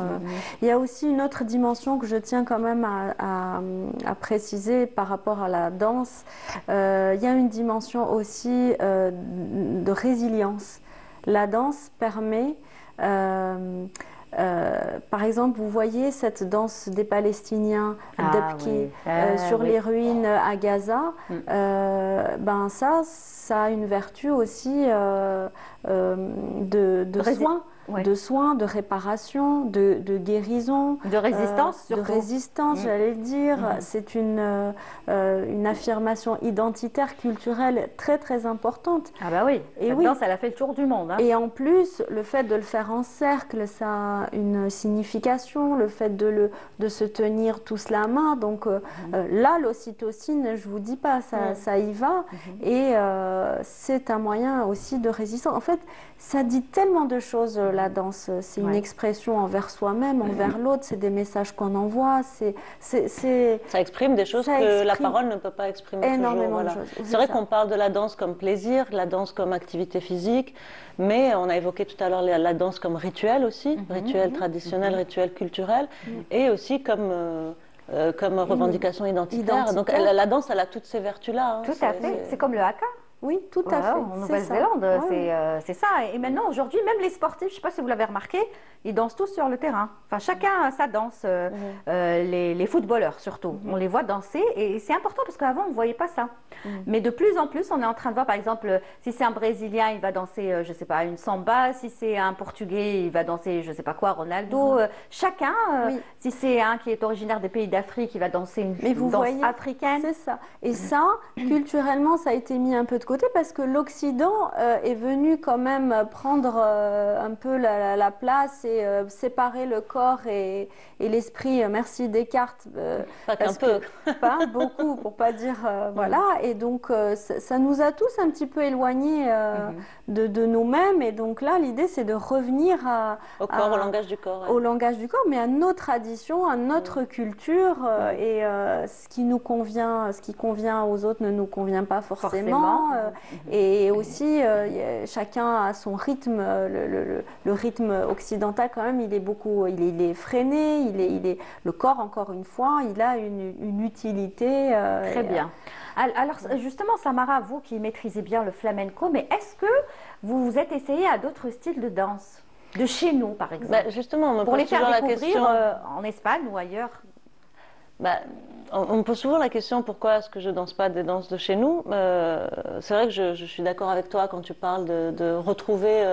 Il y a aussi une autre dimension que je tiens quand même à préciser par rapport à la danse. Il y a une dimension aussi de résilience. La danse permet... par exemple, vous voyez cette danse des Palestiniens, Debki, sur les ruines à Gaza, ça a une vertu aussi de soin. de soins, de réparation, de guérison. De résistance, surtout. De résistance, j'allais le dire. C'est une affirmation identitaire, culturelle très, très importante. Ah bah oui, et cette danse, elle a fait le tour du monde. Hein. Et en plus, le fait de le faire en cercle, ça a une signification, le fait de se tenir tous la main. Donc là, l'ocytocine, je vous dis pas, ça y va. Et c'est un moyen aussi de résistance. En fait, ça dit tellement de choses, la danse. C'est une expression envers soi-même, envers l'autre. C'est des messages qu'on envoie. Ça exprime des choses que la parole ne peut pas exprimer énormément toujours. Voilà. de choses. C'est vrai qu'on parle de la danse comme plaisir, la danse comme activité physique, mais on a évoqué tout à l'heure la danse comme rituel aussi, rituel traditionnel, rituel culturel, et aussi comme revendication identitaire. Donc la danse, elle a toutes ces vertus-là. Hein. Tout à fait. C'est comme le haka. Oui, tout à fait. En Nouvelle-Zélande, c'est ça. Et maintenant, aujourd'hui, même les sportifs, je ne sais pas si vous l'avez remarqué, ils dansent tous sur le terrain. Enfin, chacun a sa danse. Les footballeurs, surtout. On les voit danser. Et c'est important parce qu'avant, on ne voyait pas ça. Mais de plus en plus, on est en train de voir, par exemple, si c'est un Brésilien, il va danser, je ne sais pas, une samba. Si c'est un Portugais, il va danser, je ne sais pas quoi, Ronaldo. Chacun, si c'est un qui est originaire des pays d'Afrique, il va danser une danse africaine. C'est ça. Et ça, culturellement, ça a été mis un peu de côté parce que l'Occident est venu quand même prendre un peu la place et séparer le corps et l'esprit. Merci Descartes. Pas qu'un peu. Pas beaucoup, pour pas dire voilà. Et donc ça nous a tous un petit peu éloignés de nous-mêmes. Et donc là, l'idée, c'est de revenir au corps, au langage du corps. Au langage du corps, mais à nos traditions, à notre culture. Et ce qui nous convient, ce qui convient aux autres ne nous convient pas forcément. Et aussi, chacun a son rythme. Le rythme occidental, quand même, il est freiné. Le corps, encore une fois, il a une utilité. Très bien. Alors, justement, Samara, vous qui maîtrisez bien le flamenco, mais est-ce que vous vous êtes essayé à d'autres styles de danse, de chez nous, par exemple, justement, on pour les faire la découvrir question... en Espagne ou ailleurs? On me pose souvent la question pourquoi est-ce que je danse pas des danses de chez nous. C'est vrai que je suis d'accord avec toi quand tu parles de retrouver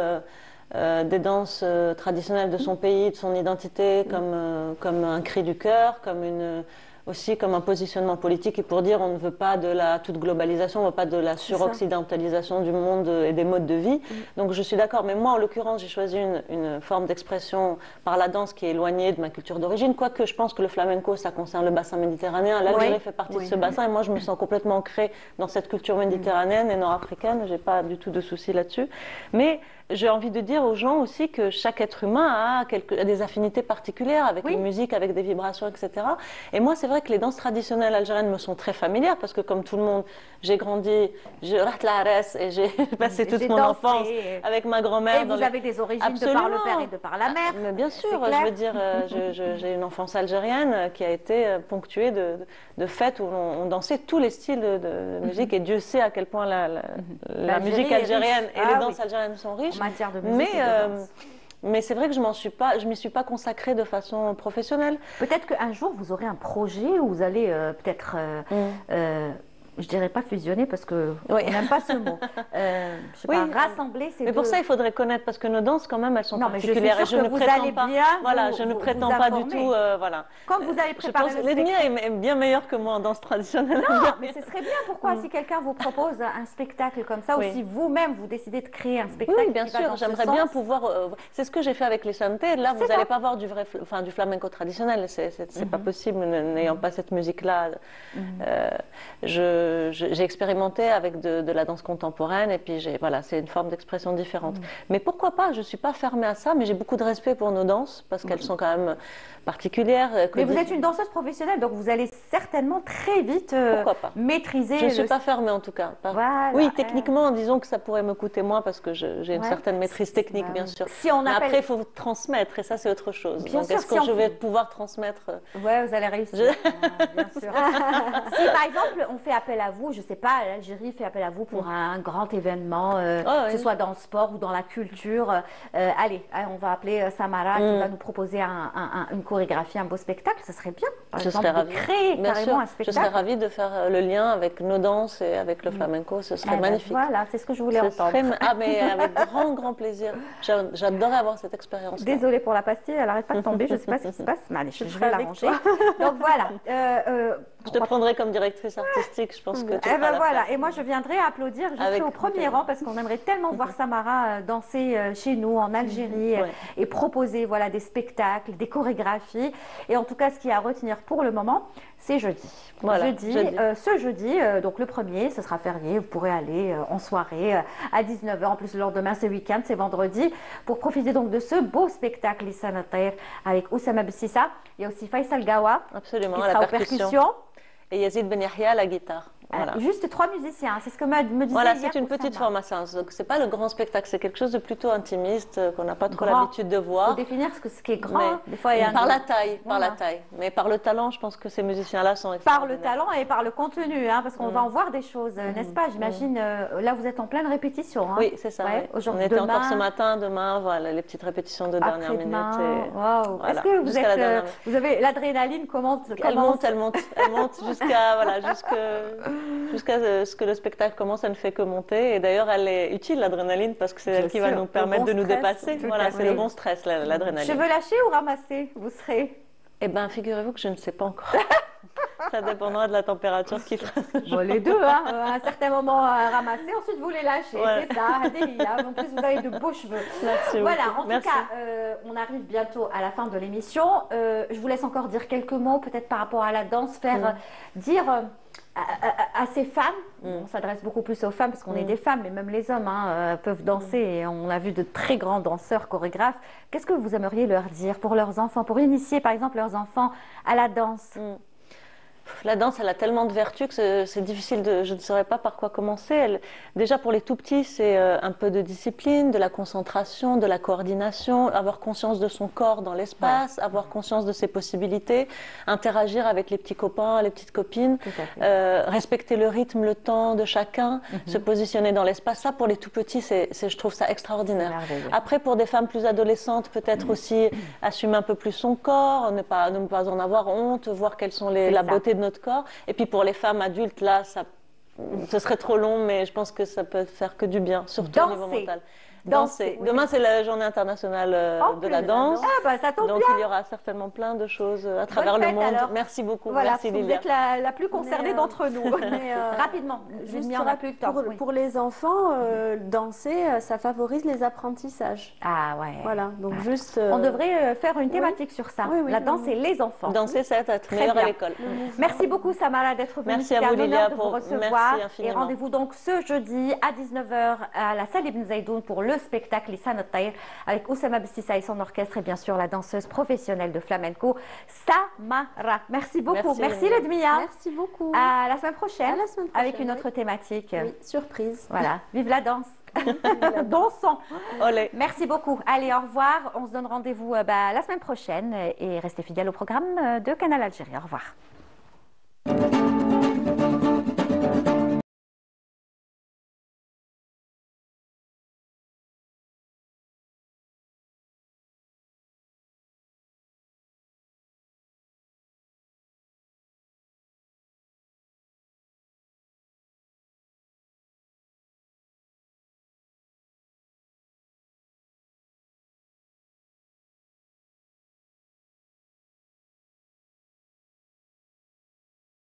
des danses traditionnelles de son pays, de son identité, comme un cri du cœur, aussi comme un positionnement politique, et pour dire on ne veut pas de la toute globalisation, on ne veut pas de la suroccidentalisation du monde et des modes de vie. Donc je suis d'accord, mais moi en l'occurrence j'ai choisi une forme d'expression par la danse qui est éloignée de ma culture d'origine, quoique je pense que le flamenco ça concerne le bassin méditerranéen, l'Algérie fait partie de ce bassin et moi je me sens complètement ancrée dans cette culture méditerranéenne et nord-africaine, j'ai pas du tout de soucis là-dessus. Mais j'ai envie de dire aux gens aussi que chaque être humain a des affinités particulières avec une musique, avec des vibrations, etc. Et moi, c'est vrai que les danses traditionnelles algériennes me sont très familières parce que, comme tout le monde, j'ai grandi, je rate la Arès et j'ai passé toute mon enfance avec ma grand-mère. Et vous avez des origines de par le père et de par la mère. Mais bien sûr, je veux dire, j'ai une enfance algérienne qui a été ponctuée de fêtes où on dansait tous les styles de musique et Dieu sait à quel point la musique algérienne et les danses algériennes sont riches. En matière de musique et de danse. Mais c'est vrai que je m'y suis pas consacrée de façon professionnelle. Peut-être qu'un jour vous aurez un projet où vous allez peut-être, je dirais pas fusionner parce que on n'aime pas ce mot. Je sais pas, rassembler ces deux. Mais pour ça il faudrait connaître parce que nos danses quand même elles sont particulières. Mais je suis sûre que vous allez bien. Voilà, je ne prétends pas du tout. Voilà. Quand vous allez préparer le l'ennemi est bien meilleur que moi en danse traditionnelle. Non, mais ce serait bien. Pourquoi si quelqu'un vous propose un spectacle comme ça ou si vous-même vous décidez de créer un spectacle? Oui, bien sûr. J'aimerais bien pouvoir. C'est ce que j'ai fait avec les santé. Là, vous n'allez pas voir du flamenco traditionnel. C'est pas possible n'ayant pas cette musique-là. J'ai expérimenté avec de la danse contemporaine et puis c'est une forme d'expression différente. Mais pourquoi pas? Je ne suis pas fermée à ça, mais j'ai beaucoup de respect pour nos danses parce qu'elles sont quand même particulières. Mais vous êtes une danseuse professionnelle, donc vous allez certainement très vite maîtriser. Je ne suis pas fermée en tout cas. Voilà. Oui, techniquement, disons que ça pourrait me coûter moins parce que j'ai une certaine maîtrise technique, bien sûr. Mais après, il faut transmettre et ça, c'est autre chose. Donc, est-ce que je vais pouvoir transmettre? Oui, vous allez réussir. Bien sûr. Si par exemple, on fait appel appel à vous, je ne sais pas, l'Algérie fait appel à vous pour un grand événement, que ce soit dans le sport ou dans la culture. Allez, on va appeler Samara qui va nous proposer une chorégraphie, un beau spectacle, ce serait bien. Par exemple, de créer carrément un spectacle. Je serais ravie de faire le lien avec nos danses et avec le flamenco, ce serait magnifique. Voilà, c'est ce que je voulais entendre. Ah, mais avec grand plaisir. J'adorerais avoir cette expérience. Désolée pour la pastille, elle n'arrête pas de tomber, je ne sais pas ce qui se passe, mais allez, je vais l'arranger. Donc voilà. Je te prendrai comme directrice artistique, je pense que tu feras voilà. Et moi, je viendrai applaudir, je serai au premier rang parce qu'on aimerait tellement voir Samara danser chez nous, en Algérie, et proposer voilà, des spectacles, des chorégraphies. Et en tout cas, ce qu'il y a à retenir pour le moment, c'est jeudi. Voilà, ce jeudi, donc le premier, ce sera férié, vous pourrez aller en soirée à 19h. En plus, le lendemain, c'est week-end, c'est vendredi, pour profiter donc de ce beau spectacle Lissana Taïr avec Oussama Bessissa. Il y a aussi Faisal Gawa, absolument, qui sera aux percussions. Et Yazid Ben Yahya à la guitare. Voilà. Juste 3 musiciens, c'est ce que me disait Voilà, hier c'est une petite formation. Donc, c'est pas le grand spectacle, c'est quelque chose de plutôt intimiste qu'on n'a pas trop l'habitude de voir. Il faut définir ce qui est grand. Des fois, il y a par la taille. Mais par le talent, je pense que ces musiciens-là sont extraordinaires. Par le talent et par le contenu, hein, parce qu'on va en voir des choses, n'est-ce pas? J'imagine, là, vous êtes en pleine répétition. Hein. Oui, c'est ça. Aujourd'hui, on était encore ce matin, demain, voilà, les petites répétitions de dernière minute. Wow. Est-ce que vous avez l'adrénaline Elle monte jusqu'à ce que le spectacle commence, elle ne fait que monter. Et d'ailleurs, elle est utile, l'adrénaline, parce que c'est elle qui va nous permettre de nous dépasser. Voilà, c'est le bon stress, l'adrénaline. Cheveux lâchés ou ramassés, vous serez? Eh bien, figurez-vous que je ne sais pas encore. Ça dépendra de la température qu'il fera. Bon, les deux, hein, à un certain moment ramasser, ensuite vous les lâchez. C'est ça, en plus vous avez de beaux cheveux. Merci voilà, beaucoup. En tout cas, on arrive bientôt à la fin de l'émission. Je vous laisse encore dire quelques mots, peut-être par rapport à la danse, dire à ces femmes, on s'adresse beaucoup plus aux femmes parce qu'on est des femmes, mais même les hommes peuvent danser et on a vu de très grands danseurs, chorégraphes. Qu'est-ce que vous aimeriez leur dire pour leurs enfants, pour initier par exemple leurs enfants à la danse? La danse, elle a tellement de vertus que c'est difficile je ne saurais pas par quoi commencer. Déjà pour les tout petits, c'est un peu de discipline, de la concentration, de la coordination, avoir conscience de son corps dans l'espace, avoir conscience de ses possibilités, interagir avec les petits copains, les petites copines, respecter le rythme, le temps de chacun, se positionner dans l'espace. Ça, pour les tout petits, je trouve ça extraordinaire. Après, pour des femmes plus adolescentes, peut-être aussi assumer un peu plus son corps, ne pas en avoir honte, voir quelles sont la beauté de notre corps. Et puis pour les femmes adultes, là, ce serait trop long, mais je pense que ça peut faire que du bien, surtout au niveau mental. Danser. Demain, c'est la journée internationale de la danse. Ça tombe donc bien. il y aura certainement plein de choses à travers le monde. Alors. Merci beaucoup. Voilà, merci vous Lilia. êtes la plus concernée d'entre nous. Rapidement, juste plus pour les enfants, danser, ça favorise les apprentissages. Ah ouais. Voilà, donc juste. On devrait faire une thématique sur ça. La danse et les enfants. Danser, c'est être meilleur à l'école. Merci beaucoup Samara d'être venue. Merci à vous Lilia pour vous recevoir. Et rendez-vous donc ce jeudi à 19h à la salle Ibn Zaidoun pour le spectacle Lissana Taïr avec Oussama Bessissa et son orchestre et bien sûr la danseuse professionnelle de flamenco Samara. Merci beaucoup. Merci Ledmia. Merci beaucoup. À la semaine prochaine. Avec une autre thématique. Oui, surprise. Voilà. Vive la danse. Dansons. Olé. Merci beaucoup. Allez, au revoir. On se donne rendez-vous la semaine prochaine et restez fidèles au programme de Canal Algérie. Au revoir.